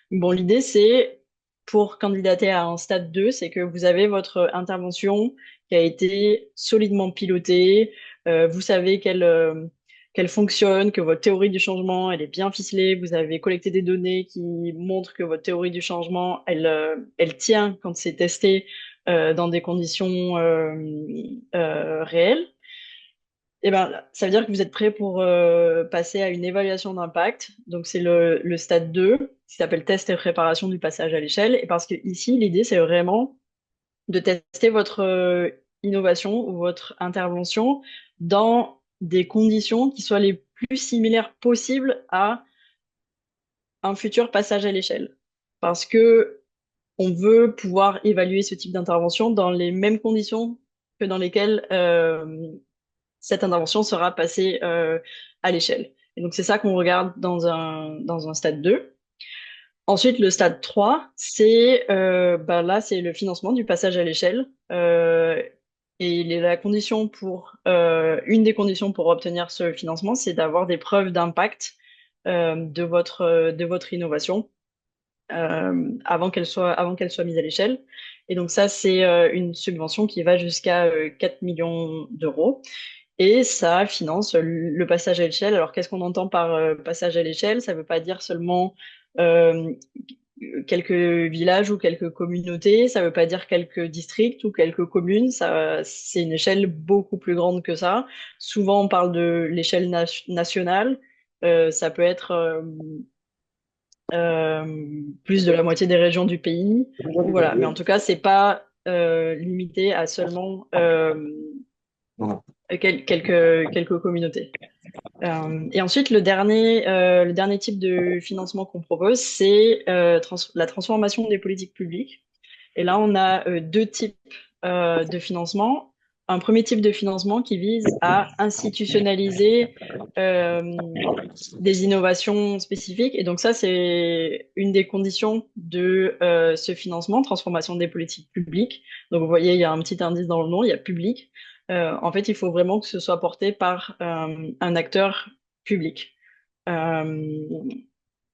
Bon, l'idée, c'est pour candidater à un stade 2, c'est que vous avez votre intervention qui a été solidement pilotée, vous savez qu'elle fonctionne, que votre théorie du changement, elle est bien ficelée, vous avez collecté des données qui montrent que votre théorie du changement, elle tient quand c'est testé dans des conditions réelles. Et ben, ça veut dire que vous êtes prêt pour passer à une évaluation d'impact. Donc, c'est le stade 2, qui s'appelle test et préparation du passage à l'échelle. Et parce que ici, l'idée, c'est vraiment de tester votre innovation ou votre intervention dans des conditions qui soient les plus similaires possibles à un futur passage à l'échelle. Parce que on veut pouvoir évaluer ce type d'intervention dans les mêmes conditions que dans lesquelles cette intervention sera passée à l'échelle. Et donc, c'est ça qu'on regarde dans un stade 2. Ensuite, le stade 3, c'est là, c'est le financement du passage à l'échelle. Et la condition une des conditions pour obtenir ce financement, c'est d'avoir des preuves d'impact de votre innovation avant qu'elle soit mise à l'échelle. Et donc ça, c'est une subvention qui va jusqu'à 4 millions d'euros. Et ça finance le passage à l'échelle. Alors, qu'est-ce qu'on entend par passage à l'échelle? Ça ne veut pas dire seulement quelques villages ou quelques communautés, ça ne veut pas dire quelques districts ou quelques communes, c'est une échelle beaucoup plus grande que ça. Souvent, on parle de l'échelle nationale, ça peut être plus de la moitié des régions du pays. Voilà. Mais en tout cas, c'est pas limité à seulement quelques communautés. Et ensuite, le dernier type de financement qu'on propose, c'est la transformation des politiques publiques. Et là, on a deux types de financement. un premier type de financement qui vise à institutionnaliser des innovations spécifiques. Et donc ça, c'est une des conditions de ce financement, transformation des politiques publiques. Donc vous voyez, il y a un petit indice dans le nom, il y a public. En fait, il faut vraiment que ce soit porté par un acteur public.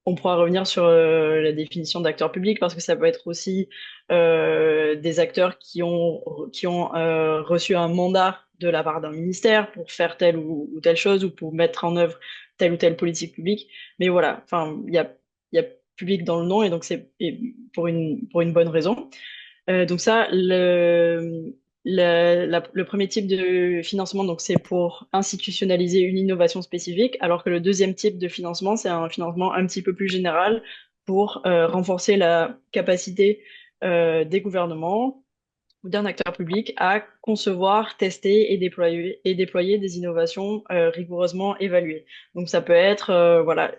On pourra revenir sur la définition d'acteur public parce que ça peut être aussi des acteurs qui ont reçu un mandat de la part d'un ministère pour faire telle ou telle chose ou pour mettre en œuvre telle ou telle politique publique. Mais voilà, enfin, il y a public dans le nom et donc c'est pour une bonne raison. Donc ça, le premier type de financement, donc c'est pour institutionnaliser une innovation spécifique, alors que le deuxième type de financement, c'est un financement un petit peu plus général pour renforcer la capacité des gouvernements ou d'un acteur public à concevoir, tester et déployer des innovations rigoureusement évaluées. Donc ça peut être voilà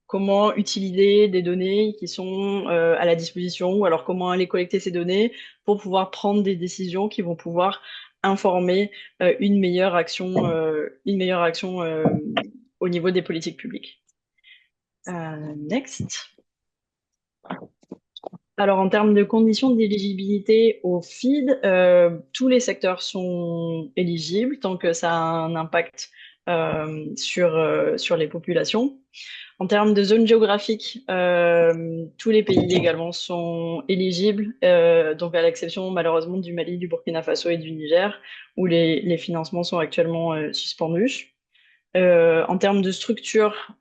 comment utiliser des données qui sont à la disposition ou alors comment aller collecter ces données pour pouvoir prendre des décisions qui vont pouvoir informer une meilleure action au niveau des politiques publiques. Next. Alors, en termes de conditions d'éligibilité au FID, tous les secteurs sont éligibles tant que ça a un impact sur les populations. En termes de zone géographique, tous les pays également sont éligibles, donc à l'exception malheureusement du Mali, du Burkina Faso et du Niger, où les financements sont actuellement suspendus. En termes de structure,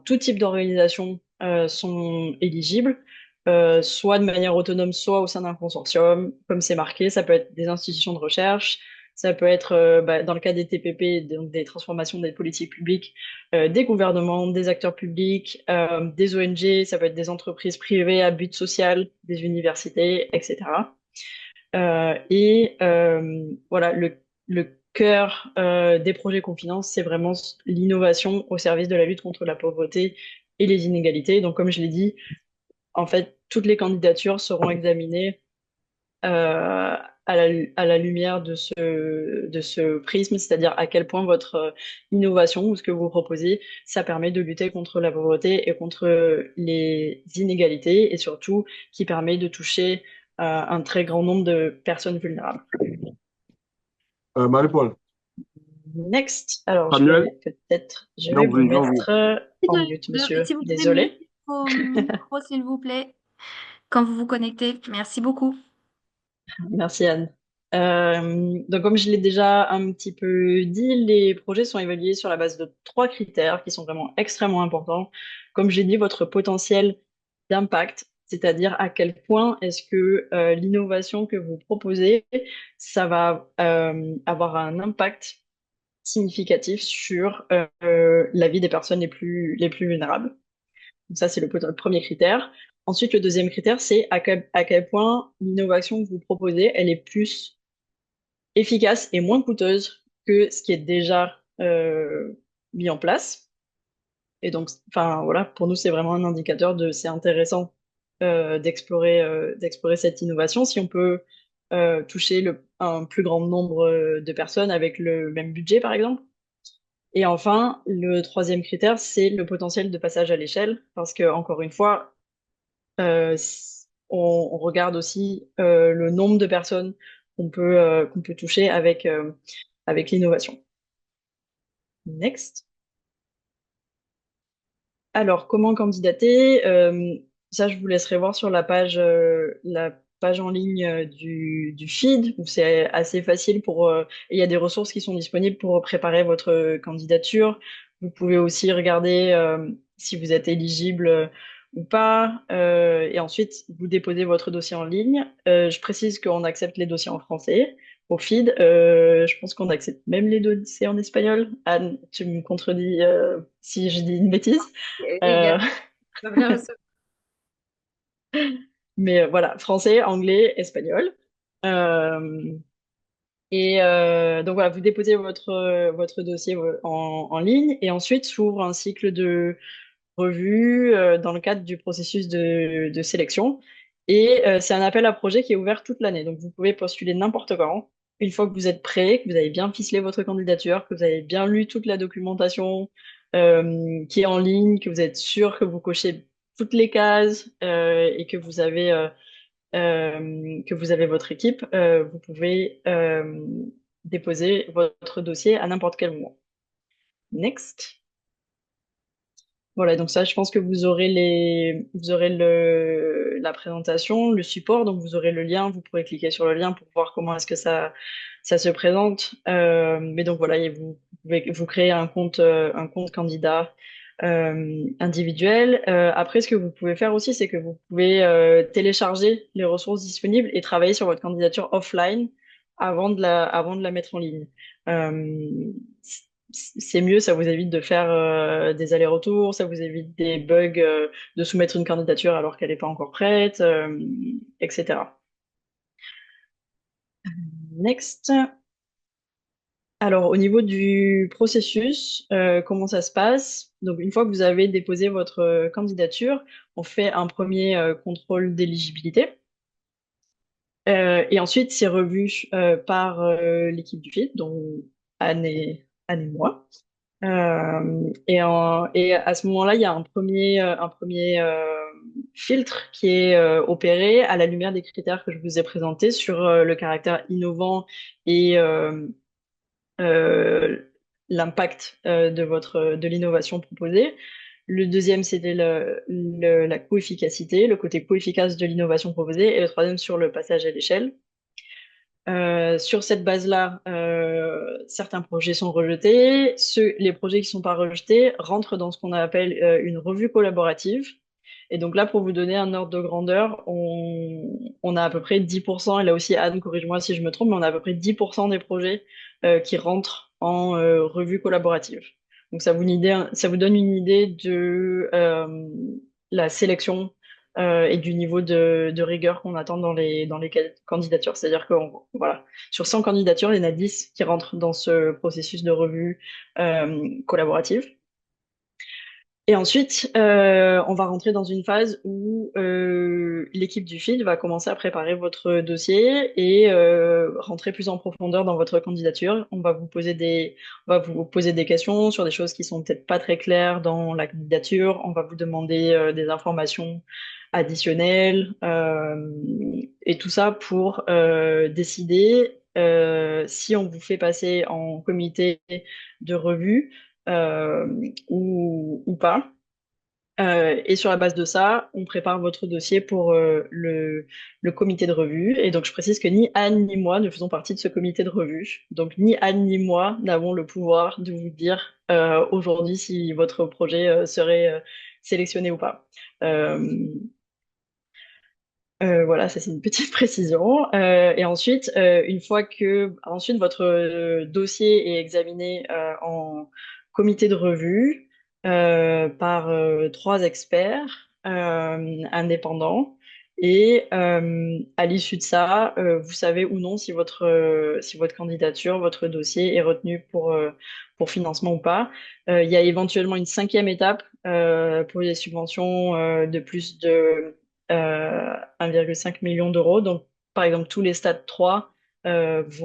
tout type d'organisation sont éligibles, soit de manière autonome, soit au sein d'un consortium, comme c'est marqué. Ça peut être des institutions de recherche, ça peut être, dans le cas des TPP, donc des transformations des politiques publiques, des gouvernements, des acteurs publics, des ONG, ça peut être des entreprises privées à but social, des universités, etc. Voilà, le cœur des projets qu'on finance, c'est vraiment l'innovation au service de la lutte contre la pauvreté et les inégalités. Donc, comme je l'ai dit, en fait, toutes les candidatures seront examinées à la lumière de ce prisme, c'est-à-dire à quel point votre innovation ou ce que vous proposez, ça permet de lutter contre la pauvreté et contre les inégalités et surtout qui permet de toucher un très grand nombre de personnes vulnérables. Marie-Paul. Next. Alors, Samuel. je vais vous mettre en mute, monsieur. Si vous pouvez Désolé. muter vos micros, s'il vous plaît, quand vous vous connectez. Merci beaucoup. Merci Anne. Donc comme je l'ai déjà un petit peu dit, les projets sont évalués sur la base de 3 critères qui sont vraiment extrêmement importants. Comme j'ai dit, votre potentiel d'impact, c'est-à-dire à quel point est-ce que l'innovation que vous proposez, ça va avoir un impact significatif sur la vie des personnes les plus vulnérables. Donc ça, c'est le premier critère. Ensuite, le deuxième critère, c'est à quel point l'innovation que vous proposez, elle est plus efficace et moins coûteuse que ce qui est déjà mis en place. Et donc, enfin voilà, pour nous, c'est vraiment un indicateur c'est intéressant d'explorer cette innovation. Si on peut toucher un plus grand nombre de personnes avec le même budget, par exemple. Et enfin, le troisième critère, c'est le potentiel de passage à l'échelle, parce que encore une fois, on regarde aussi le nombre de personnes qu'on peut toucher avec l'innovation. Next. Alors, comment candidater? Ça, je vous laisserai voir sur la page en ligne du feed, où c'est assez facile il y a des ressources qui sont disponibles pour préparer votre candidature. Vous pouvez aussi regarder si vous êtes éligible ou pas. Et ensuite, vous déposez votre dossier en ligne. Je précise qu'on accepte les dossiers en français. Au feed, je pense qu'on accepte même les dossiers en espagnol. Anne, tu me contredis si je dis une bêtise. Mais voilà, français, anglais, espagnol. Donc voilà, vous déposez votre dossier en ligne et ensuite s'ouvre un cycle de revue dans le cadre du processus de sélection. Et c'est un appel à projet qui est ouvert toute l'année. Donc vous pouvez postuler n'importe quand. une fois que vous êtes prêt, que vous avez bien ficelé votre candidature, que vous avez bien lu toute la documentation qui est en ligne, que vous êtes sûr que vous cochez toutes les cases et que vous avez votre équipe, vous pouvez déposer votre dossier à n'importe quel moment. Next. Voilà, donc ça, je pense que vous aurez la présentation, le support, donc vous aurez le lien, vous pourrez cliquer sur le lien pour voir comment est-ce que ça se présente. Mais donc voilà, et vous pouvez vous créer un compte candidat individuel. Après, ce que vous pouvez faire aussi, c'est que vous pouvez télécharger les ressources disponibles et travailler sur votre candidature offline avant de la mettre en ligne. C'est mieux, ça vous évite de faire des allers-retours, ça vous évite des bugs, de soumettre une candidature alors qu'elle n'est pas encore prête, etc. Next. Alors, au niveau du processus, comment ça se passe? Donc, une fois que vous avez déposé votre candidature, on fait un premier contrôle d'éligibilité. Et ensuite, c'est revu par l'équipe du FIT, dont Anne et moi. Et à ce moment-là, il y a un premier filtre qui est opéré à la lumière des critères que je vous ai présentés sur le caractère innovant et euh, l'impact de l'innovation proposée. Le deuxième, c'était la coefficacité, le côté coefficace de l'innovation proposée. Et le troisième, sur le passage à l'échelle. Sur cette base-là, certains projets sont rejetés. Les projets qui ne sont pas rejetés rentrent dans ce qu'on appelle une revue collaborative. Et donc là, pour vous donner un ordre de grandeur, on a à peu près 10%, et là aussi, Anne, corrige-moi si je me trompe, mais on a à peu près 10% des projets qui rentrent en revue collaborative. Donc ça vous donne une idée de la sélection et du niveau de rigueur qu'on attend dans les candidatures. C'est-à-dire que voilà, sur 100 candidatures, il y en a 10 qui rentrent dans ce processus de revue collaborative. Et ensuite, on va rentrer dans une phase où l'équipe du FID va commencer à préparer votre dossier et rentrer plus en profondeur dans votre candidature. On va vous poser des questions sur des choses qui sont peut-être pas très claires dans la candidature. On va vous demander des informations additionnelles et tout ça pour décider si on vous fait passer en comité de revue ou pas. Et sur la base de ça, on prépare votre dossier pour le comité de revue. Et donc, je précise que ni Anne ni moi ne faisons partie de ce comité de revue. Donc, ni Anne ni moi n'avons le pouvoir de vous dire aujourd'hui si votre projet serait sélectionné ou pas. Voilà, ça c'est une petite précision. Et ensuite, une fois que votre dossier est examiné en comité de revue par 3 experts indépendants, et à l'issue de ça, vous savez ou non si votre candidature, votre dossier est retenu pour financement ou pas. Il y a éventuellement une 5e étape pour les subventions de plus de 1,5 million d'euros. Donc, par exemple, tous les stades 3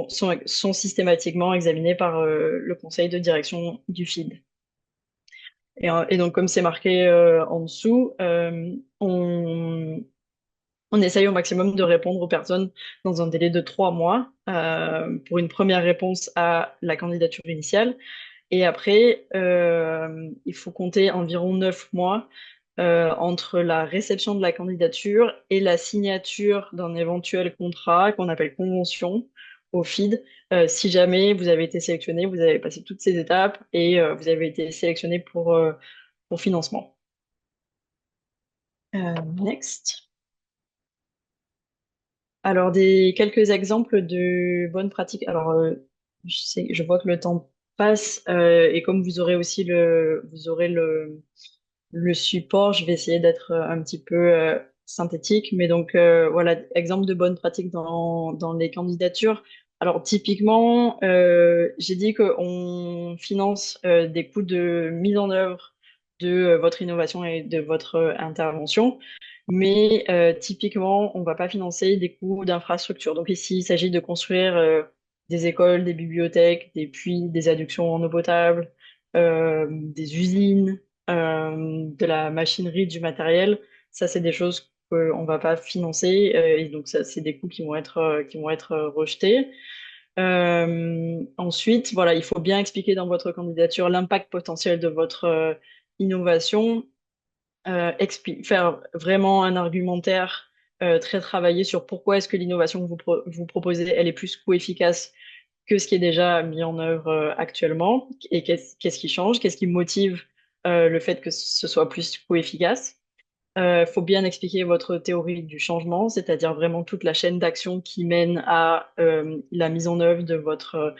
sont systématiquement examinés par le conseil de direction du FID. Et donc, comme c'est marqué en dessous, on essaye au maximum de répondre aux personnes dans un délai de 3 mois pour une première réponse à la candidature initiale. Et après, il faut compter environ 9 mois entre la réception de la candidature et la signature d'un éventuel contrat qu'on appelle convention au FID. Si jamais vous avez été sélectionné, vous avez passé toutes ces étapes et vous avez été sélectionné pour financement. Next. Alors, quelques exemples de bonnes pratiques. Alors, je vois que le temps passe et comme vous aurez aussi le support, je vais essayer d'être un petit peu synthétique. Mais donc, voilà, exemple de bonnes pratiques dans les candidatures. Alors, typiquement, j'ai dit qu'on finance des coûts de mise en œuvre de votre innovation et de votre intervention. Mais typiquement, on ne va pas financer des coûts d'infrastructure. Donc ici, il s'agit de construire des écoles, des bibliothèques, des puits, des adductions en eau potable, des usines, de la machinerie, du matériel. Ça, c'est des choses qu'on va pas financer et donc ça, c'est des coûts qui vont être rejetés. Ensuite, voilà, il faut bien expliquer dans votre candidature l'impact potentiel de votre innovation, faire vraiment un argumentaire très travaillé sur pourquoi est-ce que l'innovation que vous proposez, elle est plus coût-efficace que ce qui est déjà mis en œuvre actuellement et qu'est-ce qui change, qu'est-ce qui motive le fait que ce soit plus coût-efficace. Faut bien expliquer votre théorie du changement, c'est-à-dire vraiment toute la chaîne d'action qui mène à la mise en œuvre de votre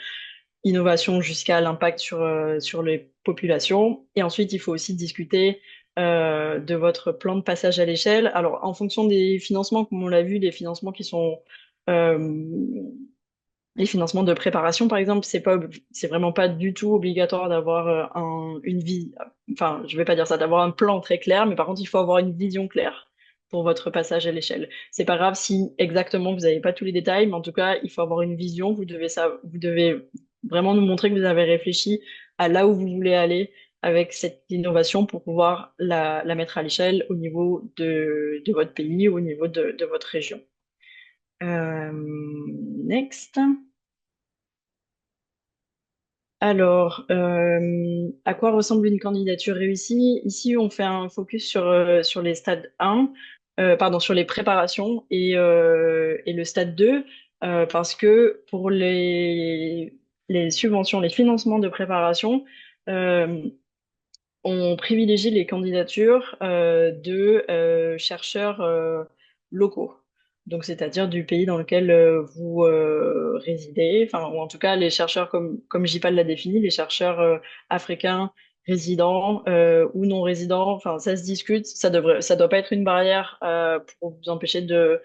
innovation jusqu'à l'impact sur les populations. Et ensuite, il faut aussi discuter de votre plan de passage à l'échelle. Alors, en fonction des financements, comme on l'a vu, les financements qui sont euh, les financements de préparation, par exemple, c'est vraiment pas du tout obligatoire d'avoir une vie, enfin, je vais pas dire ça, d'avoir un plan très clair, mais par contre, il faut avoir une vision claire pour votre passage à l'échelle. C'est pas grave si exactement vous n'avez pas tous les détails, mais en tout cas, il faut avoir une vision. Vous devez vraiment nous montrer que vous avez réfléchi à là où vous voulez aller avec cette innovation pour pouvoir la mettre à l'échelle au niveau de votre pays, au niveau de votre région. Next. Alors, à quoi ressemble une candidature réussie? Ici, on fait un focus sur les stades 1, pardon, sur les préparations et le stade 2, parce que pour les subventions, les financements de préparation, euh, on privilégie les candidatures de chercheurs locaux. Donc, c'est-à-dire du pays dans lequel vous résidez, enfin, ou en tout cas les chercheurs, comme J-PAL l'a défini, les chercheurs africains résidents ou non résidents, enfin, ça se discute, ça doit pas être une barrière pour vous empêcher de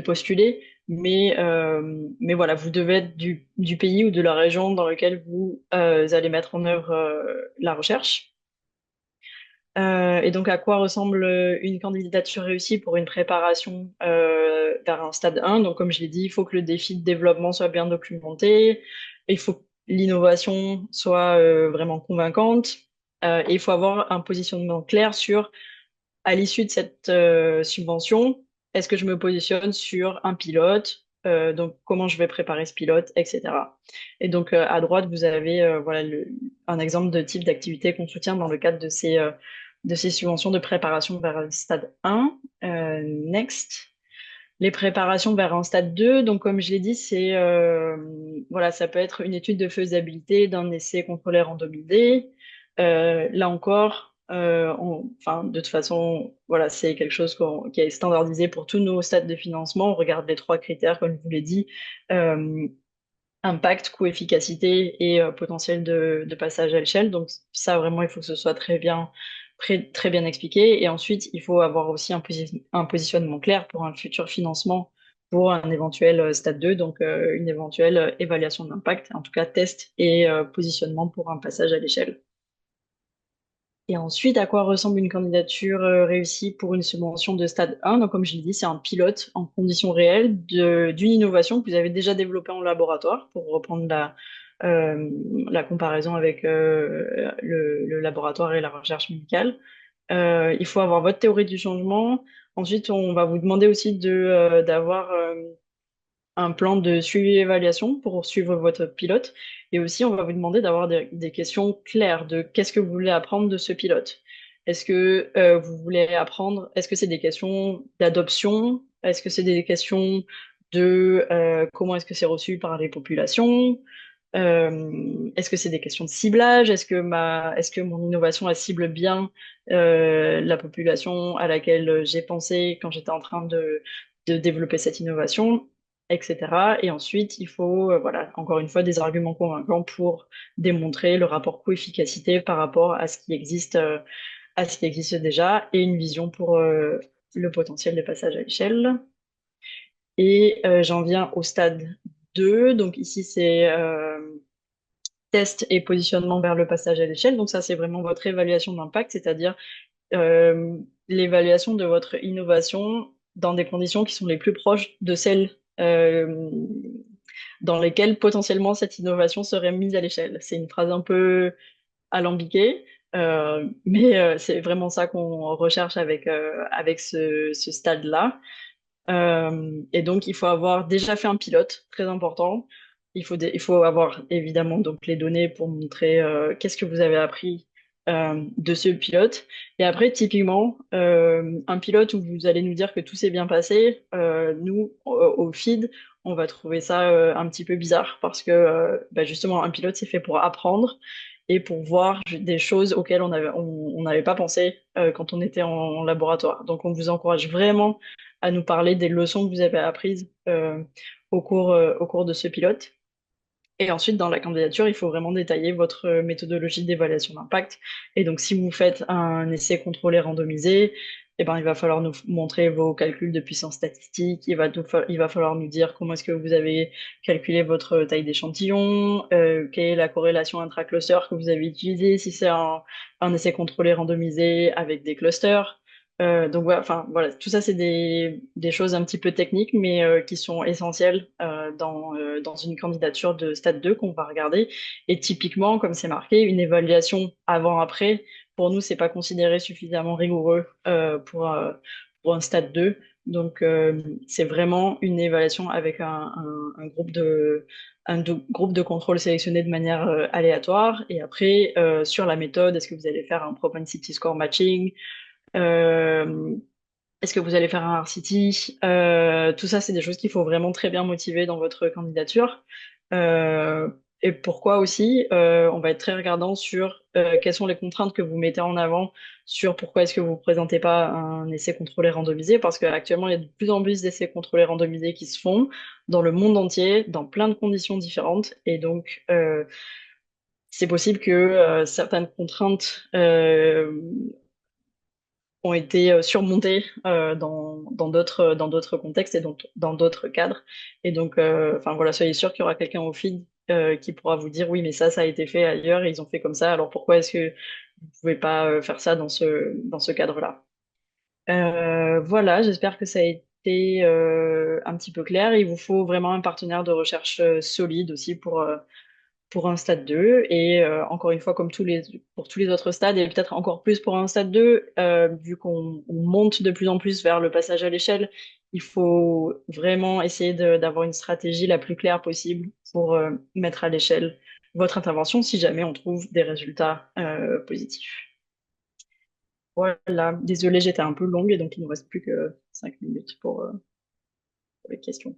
postuler, mais voilà, vous devez être du pays ou de la région dans lequel vous allez mettre en œuvre la recherche. Et donc, à quoi ressemble une candidature réussie pour une préparation vers un stade 1? Donc, comme je l'ai dit, il faut que le défi de développement soit bien documenté, il faut que l'innovation soit vraiment convaincante, et il faut avoir un positionnement clair sur, à l'issue de cette subvention, est-ce que je me positionne sur un pilote? Donc, comment je vais préparer ce pilote, etc. Et donc, à droite, vous avez voilà, un exemple de type d'activité qu'on soutient dans le cadre de ces subventions de préparation vers le stade 1. Next. Les préparations vers un stade 2, donc comme je l'ai dit, voilà, ça peut être une étude de faisabilité d'un essai contrôlé randomisé. Là encore, enfin, de toute façon, voilà, c'est quelque chose qui est standardisé pour tous nos stades de financement. On regarde les trois critères, comme je vous l'ai dit, euh, impact, coût, efficacité et potentiel de passage à l'échelle. Donc ça, vraiment, il faut que ce soit très bien expliqué. Et ensuite, il faut avoir aussi un positionnement clair pour un futur financement pour un éventuel stade 2, donc une éventuelle évaluation d'impact, en tout cas test et positionnement pour un passage à l'échelle. Et ensuite, à quoi ressemble une candidature réussie pour une subvention de stade 1? Donc, comme je l'ai dit, c'est un pilote en conditions réelles d'une innovation que vous avez déjà développée en laboratoire, pour reprendre la comparaison avec le laboratoire et la recherche médicale. Il faut avoir votre théorie du changement. Ensuite, on va vous demander aussi d'avoir un plan de suivi et évaluation pour suivre votre pilote. Et aussi, on va vous demander d'avoir des questions claires de qu'est-ce que vous voulez apprendre de ce pilote. Est-ce que vous voulez apprendre, est-ce que c'est des questions d'adoption? Est-ce que c'est des questions de comment est-ce que c'est reçu par les populations? Est-ce que c'est des questions de ciblage? Est-ce que mon innovation elle cible bien la population à laquelle j'ai pensé quand j'étais en train de développer cette innovation, etc. Et ensuite, il faut, voilà, encore une fois, des arguments convaincants pour démontrer le rapport coût-efficacité par rapport à ce qui existe déjà et une vision pour le potentiel de passage à l'échelle. Et j'en viens au stade 2. Donc ici, c'est test et positionnement vers le passage à l'échelle. Donc ça, c'est vraiment votre évaluation d'impact, c'est-à-dire l'évaluation de votre innovation dans des conditions qui sont les plus proches de celles dans lesquels potentiellement cette innovation serait mise à l'échelle. C'est une phrase un peu alambiquée, mais c'est vraiment ça qu'on recherche avec ce stade-là. Et donc, il faut avoir déjà fait un pilote, très important. Il faut avoir évidemment donc les données pour montrer qu'est-ce que vous avez appris de ce pilote. Et après, typiquement, un pilote où vous allez nous dire que tout s'est bien passé, nous, au feed, on va trouver ça un petit peu bizarre parce que bah, justement, un pilote, c'est fait pour apprendre et pour voir des choses auxquelles on n'avait pas pensé quand on était en laboratoire. Donc, on vous encourage vraiment à nous parler des leçons que vous avez apprises au cours de ce pilote. Et ensuite, dans la candidature, il faut vraiment détailler votre méthodologie d'évaluation d'impact. Et donc, si vous faites un essai contrôlé randomisé, eh ben, il va falloir nous montrer vos calculs de puissance statistique. Il va falloir nous dire comment est-ce que vous avez calculé votre taille d'échantillon, quelle est la corrélation intra-cluster que vous avez utilisée, si c'est un essai contrôlé randomisé avec des clusters. Donc voilà, enfin voilà, tout ça c'est des choses un petit peu techniques, mais qui sont essentielles dans une candidature de stade 2 qu'on va regarder. Et typiquement, comme c'est marqué, une évaluation avant-après, pour nous, c'est pas considéré suffisamment rigoureux pour un stade 2. Donc c'est vraiment une évaluation avec un groupe de contrôle sélectionné de manière aléatoire. Et après, sur la méthode, est-ce que vous allez faire un propensity score matching? Est-ce que vous allez faire un RCT? Tout ça, c'est des choses qu'il faut vraiment très bien motiver dans votre candidature. Et pourquoi aussi, on va être très regardant sur quelles sont les contraintes que vous mettez en avant sur pourquoi est-ce que vous ne présentez pas un essai contrôlé randomisé, parce qu'actuellement, il y a de plus en plus d'essais contrôlés randomisés qui se font dans le monde entier, dans plein de conditions différentes. Et donc, c'est possible que certaines contraintes ont été surmontées dans d'autres contextes et dans d'autres cadres. Et donc, enfin voilà, soyez sûr qu'il y aura quelqu'un au feed qui pourra vous dire oui, mais ça a été fait ailleurs et ils ont fait comme ça. Alors pourquoi est-ce que vous pouvez pas faire ça dans ce cadre-là? Voilà, j'espère que ça a été un petit peu clair. Il vous faut vraiment un partenaire de recherche solide aussi pour un stade 2 et encore une fois comme pour tous les autres stades et peut-être encore plus pour un stade 2 vu qu'on monte de plus en plus vers le passage à l'échelle, il faut vraiment essayer d'avoir une stratégie la plus claire possible pour mettre à l'échelle votre intervention si jamais on trouve des résultats positifs. Voilà, désolée, j'étais un peu longue et donc il ne nous reste plus que 5 minutes pour les questions.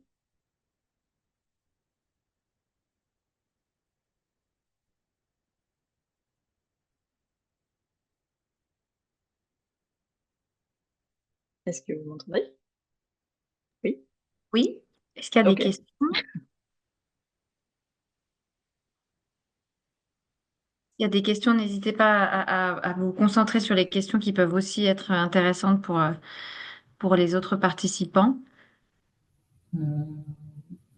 Est-ce que vous m'entendez? Oui. Oui. Est-ce qu'il y a des Ok. questions? Il y a des questions, n'hésitez pas à vous concentrer sur les questions qui peuvent aussi être intéressantes pour les autres participants. Euh,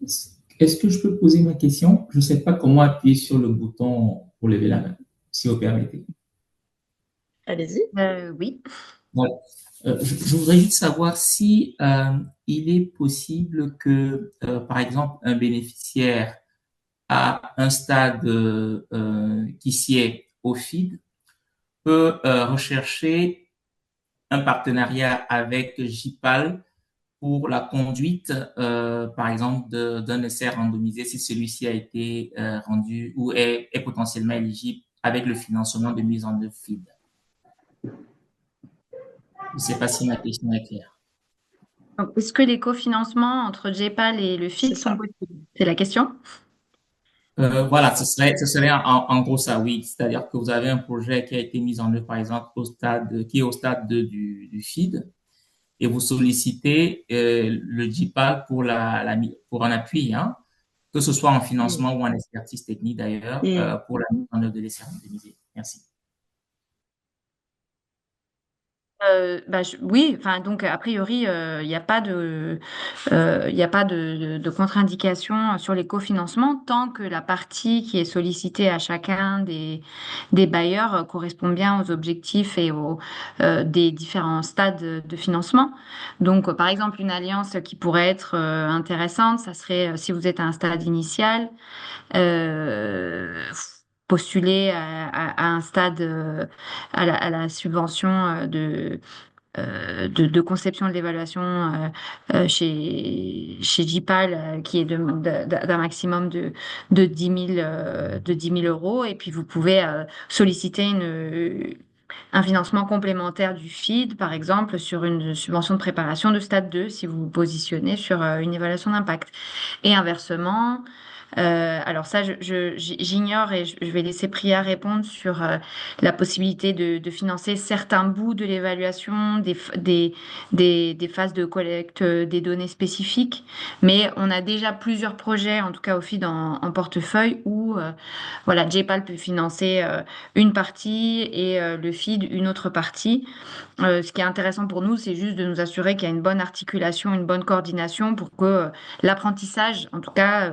Est-ce que je peux poser ma question? Je ne sais pas comment appuyer sur le bouton pour lever la main, si vous permettez. Allez-y. Oui. Voilà. Je voudrais juste savoir si il est possible que, par exemple, un bénéficiaire à un stade qui sied au FID peut rechercher un partenariat avec JPAL pour la conduite, par exemple, d'un essai randomisé si celui-ci a été rendu ou est potentiellement éligible avec le financement de mise en œuvre FID. Je ne sais pas si ma question est claire. Donc, est-ce que les cofinancements entre JPAL et le FID sont possibles? C'est la question? Voilà, ce serait en gros ça, oui. C'est-à-dire que vous avez un projet qui a été mis en œuvre, par exemple, qui est au stade 2 du FID, et vous sollicitez le JPAL pour pour un appui, hein, que ce soit en financement ou en expertise technique d'ailleurs, pour la mise en œuvre de l'essai randomisé. Merci. Oui, enfin donc a priori il n'y a pas de contre-indication sur les cofinancements tant que la partie qui est sollicitée à chacun des bailleurs correspond bien aux objectifs et aux des différents stades de financement. Donc par exemple une alliance qui pourrait être intéressante, ça serait si vous êtes à un stade initial, euh, postuler à un stade à la subvention de conception de l'évaluation chez JPAL qui est d'un maximum de 10 000, de 10 000 euros. Et puis vous pouvez solliciter un financement complémentaire du FID, par exemple, sur une subvention de préparation de stade 2 si vous vous positionnez sur une évaluation d'impact. Et inversement, alors ça, j'ignore et je vais laisser Priya répondre sur la possibilité de financer certains bouts de l'évaluation, des phases de collecte des données spécifiques. Mais on a déjà plusieurs projets, en tout cas au FID en portefeuille, où voilà, JPAL peut financer une partie et le FID une autre partie. Ce qui est intéressant pour nous, c'est juste de nous assurer qu'il y a une bonne articulation, une bonne coordination pour que l'apprentissage, en tout cas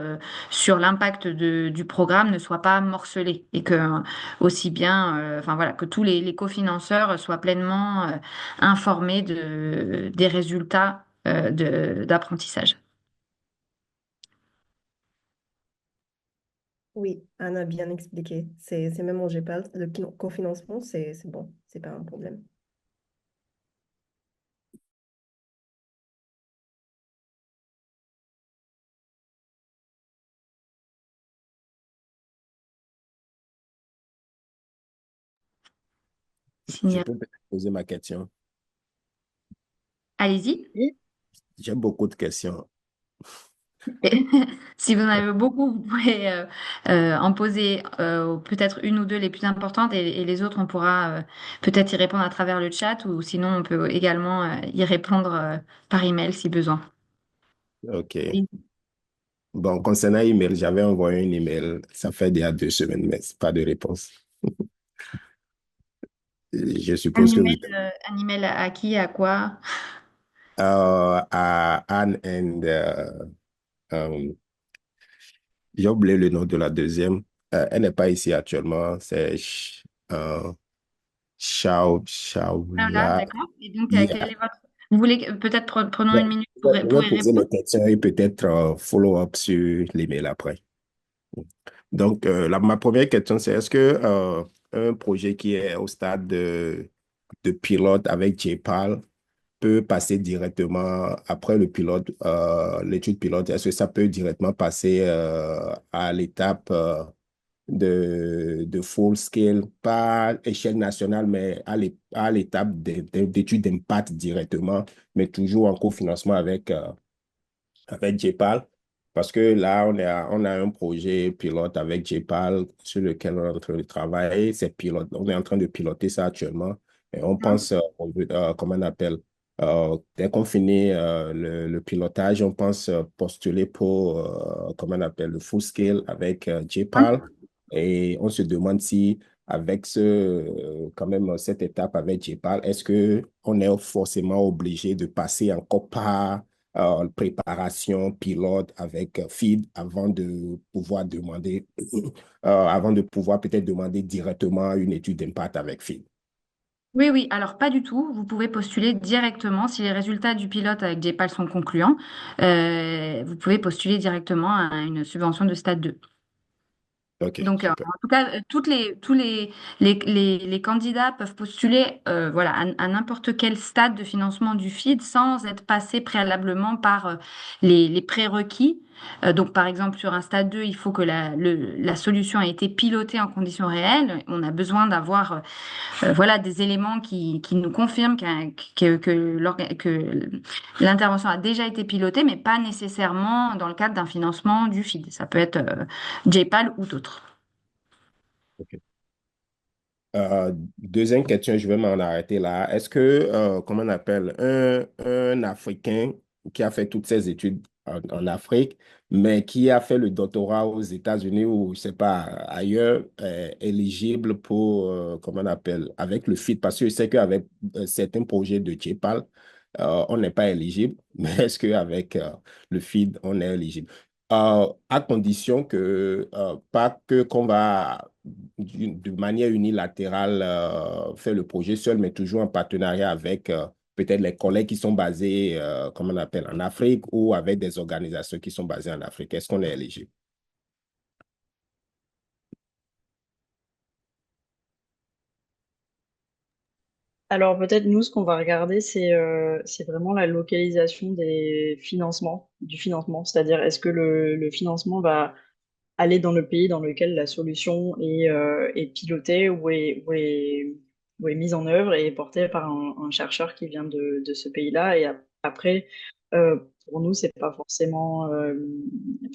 sur l'impact du programme, ne soit pas morcelé et que aussi bien, enfin voilà, que tous les cofinanceurs soient pleinement informés des résultats d'apprentissage. Oui, Anne a bien expliqué. C'est même au GPAL, le cofinancement, c'est bon, c'est pas un problème. S'il y Je a- peux peut-être poser ma question. Allez-y. J'ai beaucoup de questions. Si vous en avez beaucoup, vous pouvez en poser peut-être une ou deux les plus importantes et les autres, on pourra peut-être y répondre à travers le chat ou sinon on peut également y répondre par email si besoin. OK. Oui. Bon, concernant l'email, j'avais envoyé un email, ça fait déjà 2 semaines, mais pas de réponse. Je suppose que vous... Un email à qui, à quoi? À Anne and... j'ai oublié le nom de la deuxième. Elle n'est pas ici actuellement. C'est Ah là, Shaula. d'accord. Et donc, quel Yeah. est votre... Vous voulez peut-être prenons Ouais. une minute Je pour vais y poser répondre? mes questions et peut-être follow-up sur l'email après. Donc, ma première question, c'est est-ce que un projet qui est au stade de pilote avec JPAL peut passer directement après le pilote, l'étude pilote, est-ce que ça peut directement passer à l'étape de full scale, pas à échelle nationale, mais à l'étape d'étude d'impact directement, mais toujours en cofinancement avec JPAL? Parce que là, on a un projet pilote avec JPAL sur lequel on est en train de travailler. On est en train de piloter ça actuellement. Et on pense, comment on appelle, dès qu'on finit le pilotage, on pense postuler pour, comment on appelle, le full scale avec JPAL. Et on se demande si, avec quand même, cette étape avec JPAL, est-ce qu'on est forcément obligé de passer encore par préparation pilote avec feed avant de pouvoir peut-être demander directement une étude d'impact avec feed. Oui, oui, alors pas du tout. Vous pouvez postuler directement si les résultats du pilote avec JPAL sont concluants. Vous pouvez postuler directement à une subvention de stade 2. OK, Donc, super. en tout cas, tous les candidats peuvent postuler voilà, à n'importe quel stade de financement du FID sans être passé préalablement par les prérequis. Donc, par exemple, sur un stade 2, il faut que la solution ait été pilotée en conditions réelles. On a besoin d'avoir voilà, des éléments qui nous confirment que l'intervention a déjà été pilotée, mais pas nécessairement dans le cadre d'un financement du FID. Ça peut être JPAL ou d'autres. OK. Deuxième question, je vais m'en arrêter là. Est-ce que, comment on appelle, un Africain qui a fait toutes ses études en Afrique, mais qui a fait le doctorat aux États-Unis ou, je sais pas, ailleurs, éligible pour, comment on appelle, avec le FIT, parce que je sais qu'avec certains projets de JPAL, on n'est pas éligible, mais est-ce qu'avec le FIT, on est éligible? À condition que, pas que qu'on va de manière unilatérale faire le projet seul, mais toujours en partenariat avec peut-être les collègues qui sont basés, comment on appelle, en Afrique ou avec des organisations qui sont basées en Afrique. Est-ce qu'on est éligible? Alors peut-être nous, ce qu'on va regarder, c'est vraiment la localisation des financements, du financement. C'est-à-dire, est-ce que le financement va aller dans le pays dans lequel la solution est pilotée ou est mise en œuvre et est portée par un chercheur qui vient de ce pays-là. Et après, pour nous, c'est pas forcément...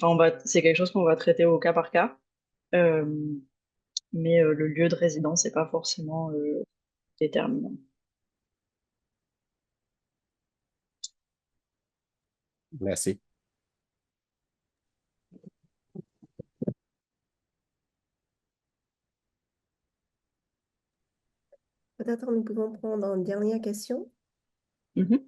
enfin, c'est quelque chose qu'on va traiter au cas par cas. Euh, mais le lieu de résidence, c'est pas forcément déterminant. Merci. Peut-être nous pouvons prendre une dernière question. Mhm.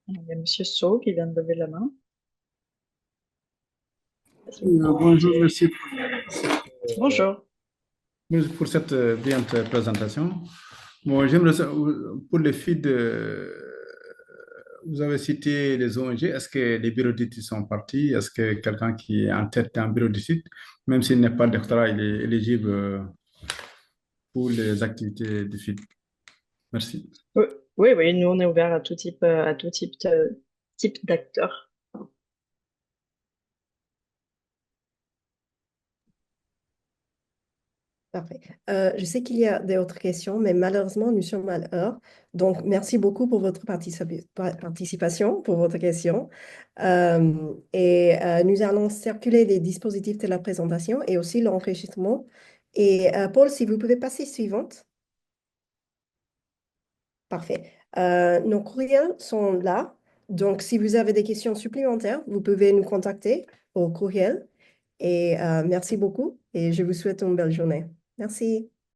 Il y a Monsieur So qui vient de lever la main. Bonjour, merci Bonjour. pour cette brillante présentation. Bon, j'aimerais savoir, pour le feed, vous avez cité les ONG. Est-ce que les bureaux d'études sont partis? Est-ce que quelqu'un qui est en tête d'un bureau d'études, même s'il n'est pas doctorat, il est éligible pour les activités du feed? Merci. Oui, oui, oui, nous on est ouvert à tout type d'acteurs. Parfait. Je sais qu'il y a d'autres questions, mais malheureusement, nous sommes à l'heure. Donc, merci beaucoup pour votre participation, pour votre question. Nous allons circuler les dispositifs de la présentation et aussi l'enregistrement. Et Paul, si vous pouvez passer suivante. Parfait. Nos courriels sont là. Donc, si vous avez des questions supplémentaires, vous pouvez nous contacter au courriel. Et merci beaucoup et je vous souhaite une belle journée. Merci.